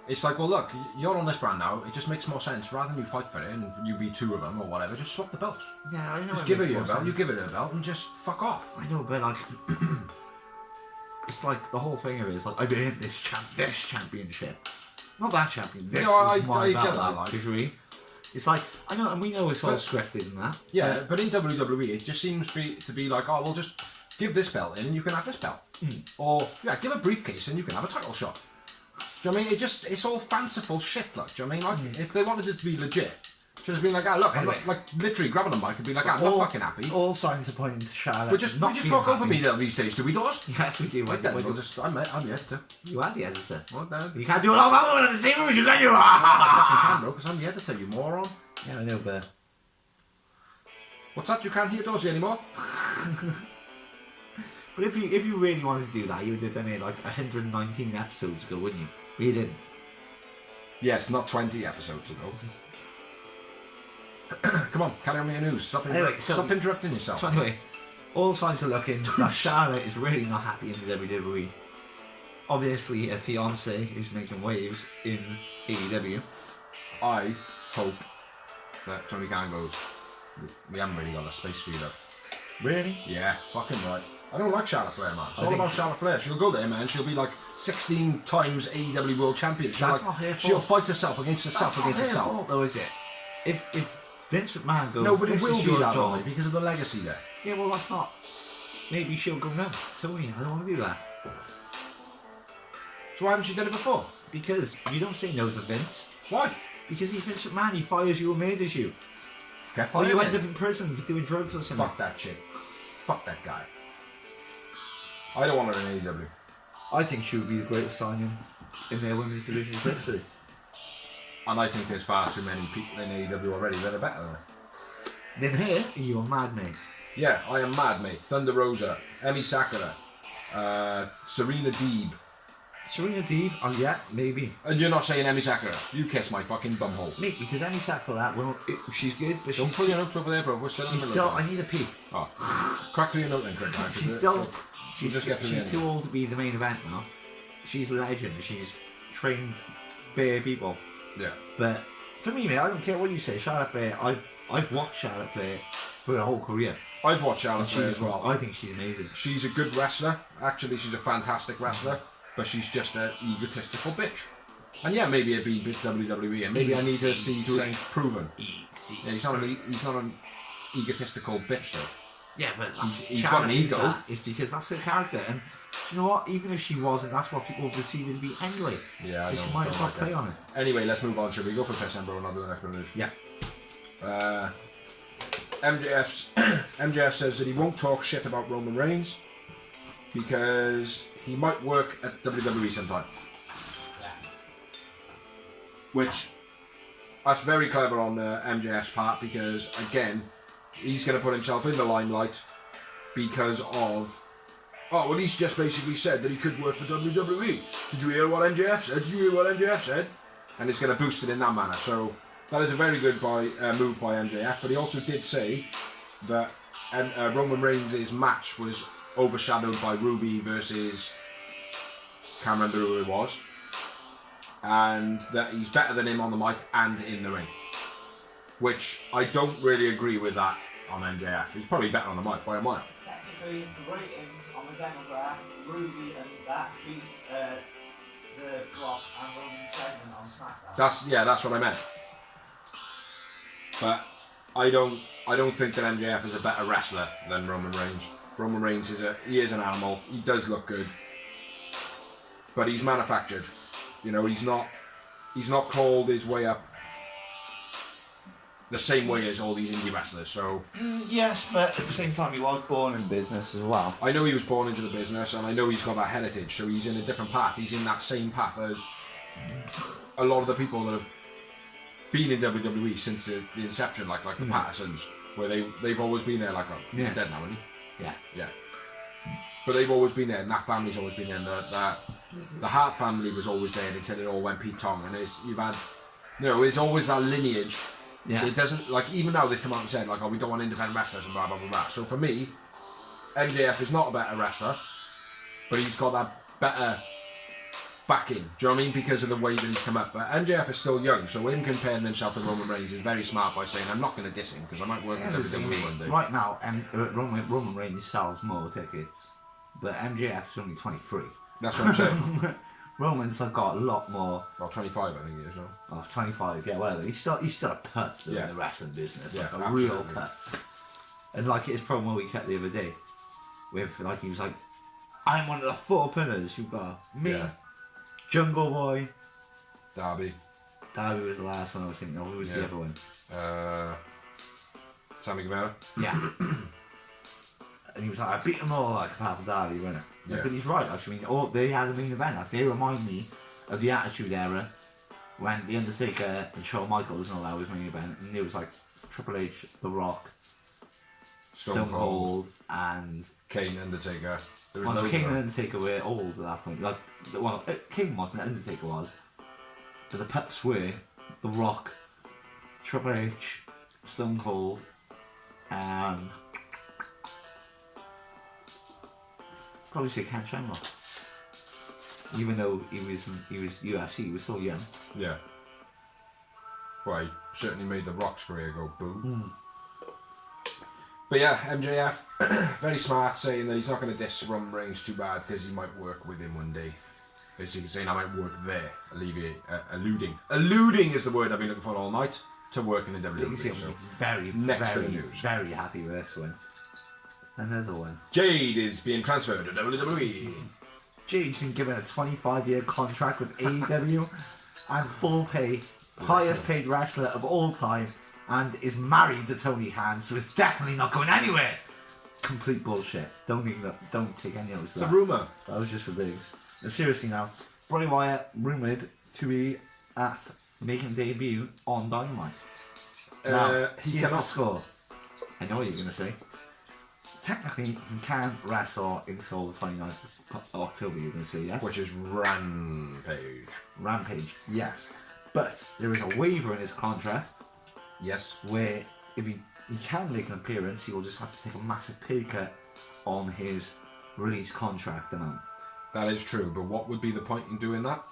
it's like, well, look, you're on this brand now. It just makes more sense rather than you fight for it and you be two of them or whatever. Just swap the belts. Yeah, I know. Just give her your belt. You give her a belt and just fuck off. I know, but like, it's like the whole thing of it is like I've been in this championship, not that champion. This I is my get belt, that. Like, do you agree? It's like I know, and we know it's all scripted and that. Yeah, but in WWE it just seems to be like, oh, well, just give this belt in and you can have this belt, or give a briefcase and you can have a title shot. Do you know what I mean? It's all fanciful shit, like, do you know what I mean? Like, if they wanted it to be legit, should have been like, look, anyway. I'm not, like, literally grabbing a mic and be like, I'm not fucking happy. All signs are pointing to Charlotte. We just talk over me these days, do we, Dawes? Yes, we do. I'm the editor. You are the editor. What then? You can't do a lot of that in the same room as you can, you are! I can, bro, because I'm the editor, you moron. Yeah, I know, but... What's that? You can't hear Dawes anymore? But if you really wanted to do that, you would have done it like 119 episodes ago, wouldn't you? But you didn't. Yes, not 20 episodes ago. Come on, carry on with your news. Stop interrupting yourself. So anyway, all signs are looking that Charlotte is really not happy in the WWE. Obviously, her fiance is making waves in AEW. I hope that Tony Khan goes, we haven't really got a space for you, love. Really? Yeah, fucking right. I don't like Charlotte Flair, man. It's all about Charlotte Flair. She'll go there, man. She'll be like 16 times AEW World Champion. That's not her fault. She'll fight herself against herself That's against not her herself. fault, though, is it? If Vince McMahon goes, No, but it this will is be your that job. way because of the legacy there. Yeah, well, that's not. Maybe she'll go, no, Tony, I don't want to do that. So why haven't she done it before? Because you don't say no to Vince. Why? Because he's Vince McMahon, he fires you or murders you. Or you end up in prison doing drugs or something. Fuck that shit. Fuck that guy. I don't want her in AEW. I think she would be the greatest signing in their women's division's history. And I think there's far too many people in AEW already that are better than her. Then her, you're mad, mate. Yeah, I am mad, mate. Thunder Rosa, Emi Sakura, Serena Deeb. Serena Deeb, oh yeah, maybe. And you're not saying Emi Sakura. You kiss my fucking bumhole. Mate, because Emi Sakura, well, she's good, but Don't pull your notes over there, bro. We're still in the middle of it. I need a pee. Oh. Crack through your note then, Greg. She's too old to be the main event now. She's a legend. She's trained bare people. Yeah. But for me, mate, I don't care what you say. Charlotte Flair, I've watched Charlotte Flair for her whole career. I've watched Charlotte Flair as well. I think she's amazing. She's a good wrestler. Actually, she's a fantastic wrestler. But she's just an egotistical bitch. And yeah, maybe it'd be WWE, and maybe I need to see something proven. Yeah, he's not an egotistical bitch though. Yeah, but he's got an ego. It's because that's her character, and do you know what? Even if she wasn't, that's what people would perceive her to be anyway. Yeah, so she might as well play on it. Anyway, let's move on. Shall we go for piss, bro, and I'll do the next one? Yeah. MJF says that he won't talk shit about Roman Reigns because he might work at WWE sometime. Yeah. Which, that's very clever on MJF's part, because again, he's going to put himself in the limelight because of, oh, well, he's just basically said that he could work for WWE. Did you hear what MJF said? Did you hear what MJF said? And it's going to boost it in that manner. So that is a very good move by MJF, but he also did say that Roman Reigns' match was overshadowed by Ruby versus, can't remember who it was, and that he's better than him on the mic and in the ring, which I don't really agree with that on MJF. He's probably better on the mic by a mile. Technically, the ratings on the demograph, Ruby and that beat the Brock and Roman segment on SmackDown. That's what I meant. But I don't think that MJF is a better wrestler than Roman Reigns. Roman Reigns is an animal. He does look good, but he's manufactured. You know, he's not crawled his way up the same way as all these indie wrestlers. So Yes, but at the same time, he was born in business as well. I know he was born into the business, and I know he's got that heritage. So he's in a different path. He's in that same path as a lot of the people that have been in WWE since the inception, like the Pattersons, where they've always been there. Like, he's dead now, isn't he? Yeah. But they've always been there, and that family's always been there. And the Hart family was always there until it all went Pete Tong. And you've had, it's always that lineage. Yeah. It doesn't, like, even now they've come out and said, like, oh, we don't want independent wrestlers and blah, blah, blah, blah. So for me, MJF is not a better wrestler, but he's got that better backing. Do you know what I mean? Because of the way that he's come up. But MJF is still young, so him comparing himself to Roman Reigns is very smart by saying, I'm not going to diss him because I might work with WWE one day. Right now, Roman Reigns sells more tickets, but MJF's only 23. That's what I'm saying. Roman's got a lot more. Well, 25, I think he is, no? Oh, 25, yeah, well, he's still a put in the wrestling business, like a real put. And like his promo he kept the other day, with like he was like, I'm one of the 4 pillars. You've got me, Jungle Boy, Darby was the last one I was thinking of. Who was the other one? Sammy Guevara. Yeah. And he was like, I beat them all like apart from Darby, wasn't it? Yeah. But he's right, actually. I mean, they had a main event. Like, they remind me of the Attitude Era when The Undertaker and Shawn Michaels and all that was main event. And it was like Triple H, The Rock, Stone Cold, and Kane, Undertaker. There was well, loads King of and them. Undertaker were old at that point. Like, well, King wasn't, Undertaker was. But the pups were The Rock, Triple H, Stone Cold, and probably say Ken Shamrock. Even though he was UFC, he was still young. Yeah. Well, he certainly made the Rock's career go boom. But yeah, MJF, very smart, saying that he's not going to diss Roman Reigns too bad because he might work with him one day. Basically saying I might work there, alluding is the word I've been looking for all night, to work in the WWE. You can see So. I'm very happy with this one. Another one. Jade is being transferred to WWE. Jade's been given a 25-year contract with AEW and full pay, highest paid wrestler of all time, and is married to Tony Khan, so it's definitely not going anywhere. Complete bullshit. Don't take any notice of that. It's a rumour. That was just for bigs. And seriously now, Bray Wyatt rumoured to be at making debut on Dynamite. Now, he here's cannot the score. I know what you're going to say. Technically, he can wrestle until the 29th of October, you're going to say, yes? Which is Rampage. Rampage, yes. But there is a waiver in his contract Yes. where if he can make an appearance, he will just have to take a massive pay cut on his release contract amount. That is true, but what would be the point in doing that?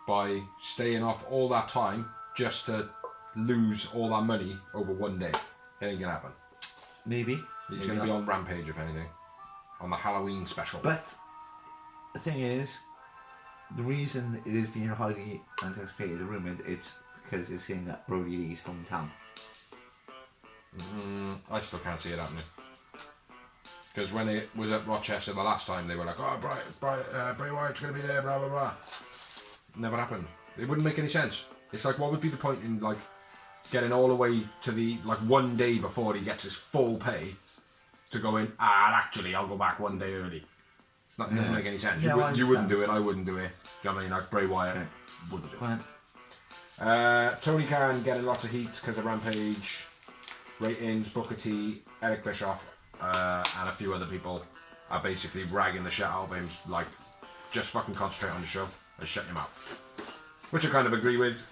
By staying off all that time just to lose all that money over one day. It ain't gonna happen. Maybe. He's Maybe gonna be not. on Rampage, if anything. On the Halloween special. But the thing is, the reason it is being highly anticipated and rumoured, it's because it's in Brody Lee's hometown. I still can't see it happening. Because when it was at Rochester the last time, they were like, oh, Bray Wyatt's going to be there, blah, blah, blah. Never happened. It wouldn't make any sense. It's like, what would be the point in, like, getting all the way to the, like, one day before he gets his full pay to go in, actually, I'll go back one day early. That doesn't make any sense. Yeah, You wouldn't do it, I wouldn't do it. Do you know what I mean? Like Bray Wyatt wouldn't do it. Tony Khan getting lots of heat because of Rampage ratings. Booker T, Eric Bischoff, and a few other people are basically ragging the shit out of him. Like, just fucking concentrate on the show and shut him out. Which I kind of agree with.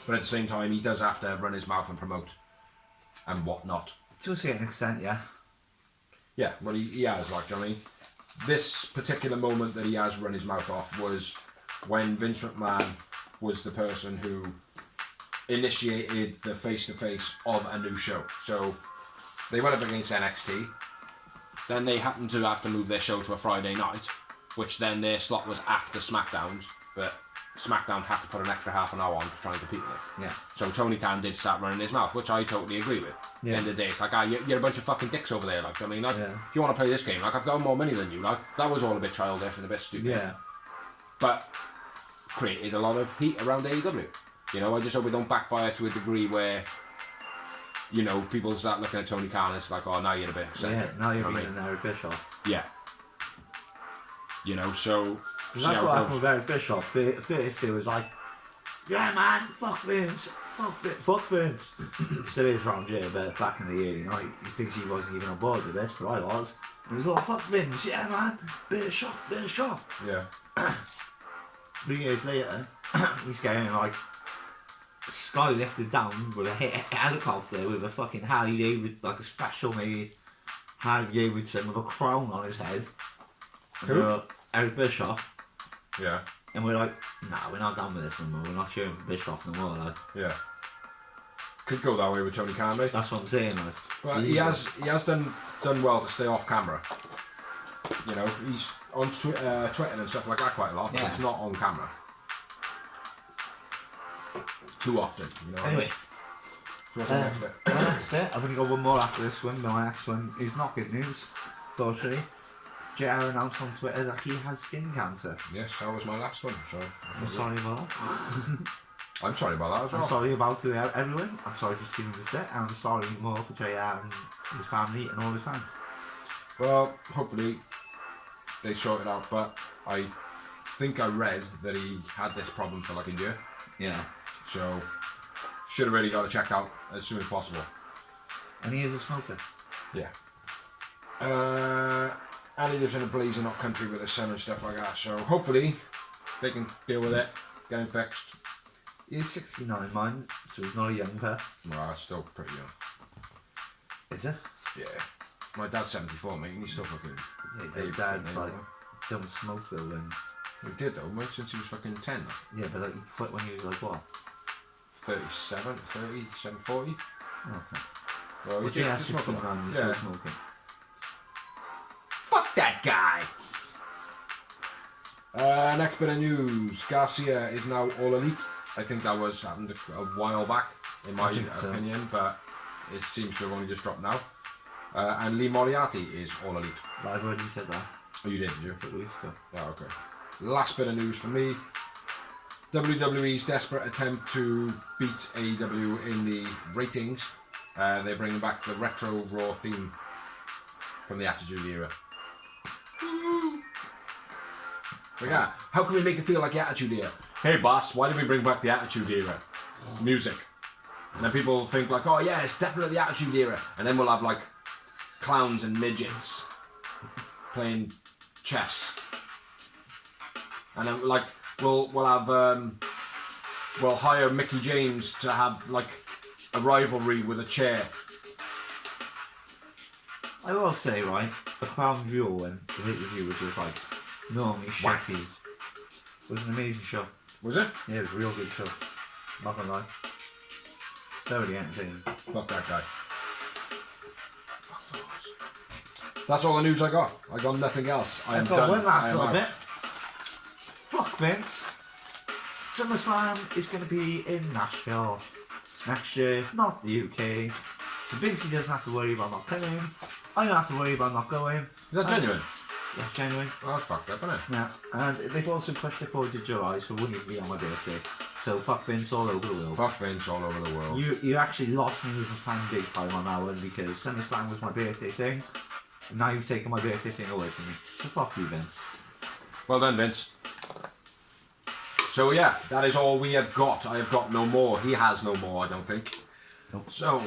But at the same time, he does have to run his mouth and promote and whatnot. To a certain extent, yeah. Yeah, well, he has, like, do you know what I mean? This particular moment that he has run his mouth off was when Vince McMahon was the person who initiated the face-to-face of a new show. So they went up against NXT. Then they happened to have to move their show to a Friday night, which then their slot was after SmackDown's, but SmackDown had to put an extra half an hour on to try and compete with it. Yeah. So Tony Khan did start running his mouth, which I totally agree with. At the end of the day, it's like, you're a bunch of fucking dicks over there. Like, I mean, like, if you want to play this game, like, I've got more money than you. Like, that was all a bit childish and a bit stupid. Yeah. But created a lot of heat around AEW. You know, I just hope we don't backfire to a degree where, you know, people start looking at Tony Khan and it's like, oh, now you're a bit upset. Yeah, now you're you know being an Eric Bischoff. Yeah. You know, so... That's what happened with Eric Bischoff. First, it was like, yeah, man, fuck Vince. Fuck Vince. Still is around here, but back in the early night, he thinks he wasn't even on board with this, but I was. It was all, fuck Vince, yeah, man, Bischoff. Yeah. 3 years later, he's getting like skylifted down with a helicopter with a fucking Harley Davidson, like a special made Harley Davidson with a crown on his head. Who? Eric Bischoff. Yeah. And we're like, nah, we're not done with this anymore. We're not cheering for Bischoff no more. Like, Yeah. Could go that way with Tony Khan, mate. that's what I'm saying. Like, But he has done well to stay off camera. You know, he's on Twitter and stuff like that quite a lot, but Yeah. it's not on camera. Too often, you know. Anyway, What's the next bit? well, that's it. I've only got one more after this one. My next one is not good news, fortunately. JR announced on Twitter that he has skin cancer. Yes, that was my last one, so... I'm sorry about that. I'm sorry about that as well. I'm sorry about everyone. I'm sorry for stealing this bit, and I'm sorry more for JR and his family and all his fans. Well, hopefully they sort it out, but I think I read that he had this problem for like a year, Yeah. so should have really got it checked out as soon as possible. And he is a smoker. Yeah. And he lives in a blazing hot country with his son and stuff like that, so hopefully they can deal with it, get him fixed. He's 69, man, so he's not a young pet. Well, that's still pretty young. Is it? Yeah. My dad's 74, mate, and he's still fucking... Yeah, your dad's like, don't smoke though, and... He did though, mate, since he was fucking 10. Yeah, but like, he quit when he was like, what? 37, 37, 40? Okay. Well, Well, he yeah, just 69, he's still smoking. Fuck that guy! Next bit of news. Garcia is now all elite. I think that happened a while back, in my opinion, but it seems to have only just dropped now. And Lee Moriarty is all elite. I've already said that. Oh, you did you? A couple weeks ago. Oh, okay. Last bit of news for me. WWE's desperate attempt to beat AEW in the ratings. They're bringing back the retro Raw theme from the Attitude Era. But yeah, how can we make it feel like the Attitude Era? Hey boss, why did we bring back the Attitude Era? Music. And then people think like, oh yeah, it's definitely the Attitude Era. And then we'll have like clowns and midgets playing chess. And then like we'll have we'll hire Mickey James to have like a rivalry with a chair. I will say, right, the Crown Jewel and the Hit Review, which is like normally shitty, was an amazing show. Was it? Yeah, it was a real good show. Not gonna lie. Thoroughly entertaining. Fuck that guy. Fuck those. That's all the news I got. I got nothing else. I am I've got done. one last I am little out. bit. Fuck Vince. SummerSlam is going to be in Nashville next year, not the UK. So Vince doesn't have to worry about not coming. I don't have to worry about not going. Is that genuine? Yeah, genuine. Oh, that's fucked up, isn't it? Yeah, and they've also pushed it forward to July, so it wouldn't even be on my birthday. So fuck Vince all over the world. Fuck Vince all over the world. You actually lost me as a fan big time on that one because SummerSlam was my birthday thing. Now you've taken my birthday thing away from me. So fuck you, Vince. Well done, Vince. So yeah, that is all we have got. I have got no more. He has no more, I don't think. Nope. So,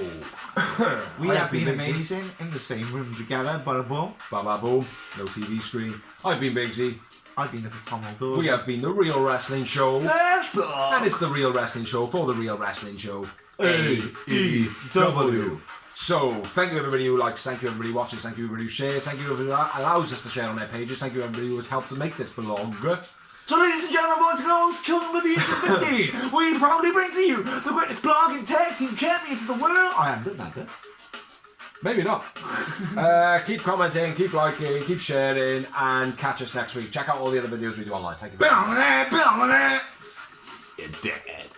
we have been amazing in the same room together, bada boom. Ba boom. No TV screen. I've been Bigsy. I've been the phenomenal. We have been the Real Wrestling Show. Flashback. And it's the Real Wrestling Show for the Real Wrestling Show. AEW. So, thank you everybody who likes, thank you everybody who watches, thank you everybody who shares, thank you everybody who allows us to share on their pages, thank you everybody who has helped to make this belong. So ladies and gentlemen, boys and girls, children with the age of 15, we proudly bring to you the greatest blog and tag team champions of the world. I haven't done that bit. Maybe not. Keep commenting, keep liking, keep sharing, and catch us next week. Check out all the other videos we do online. Thank you very much. You dickhead.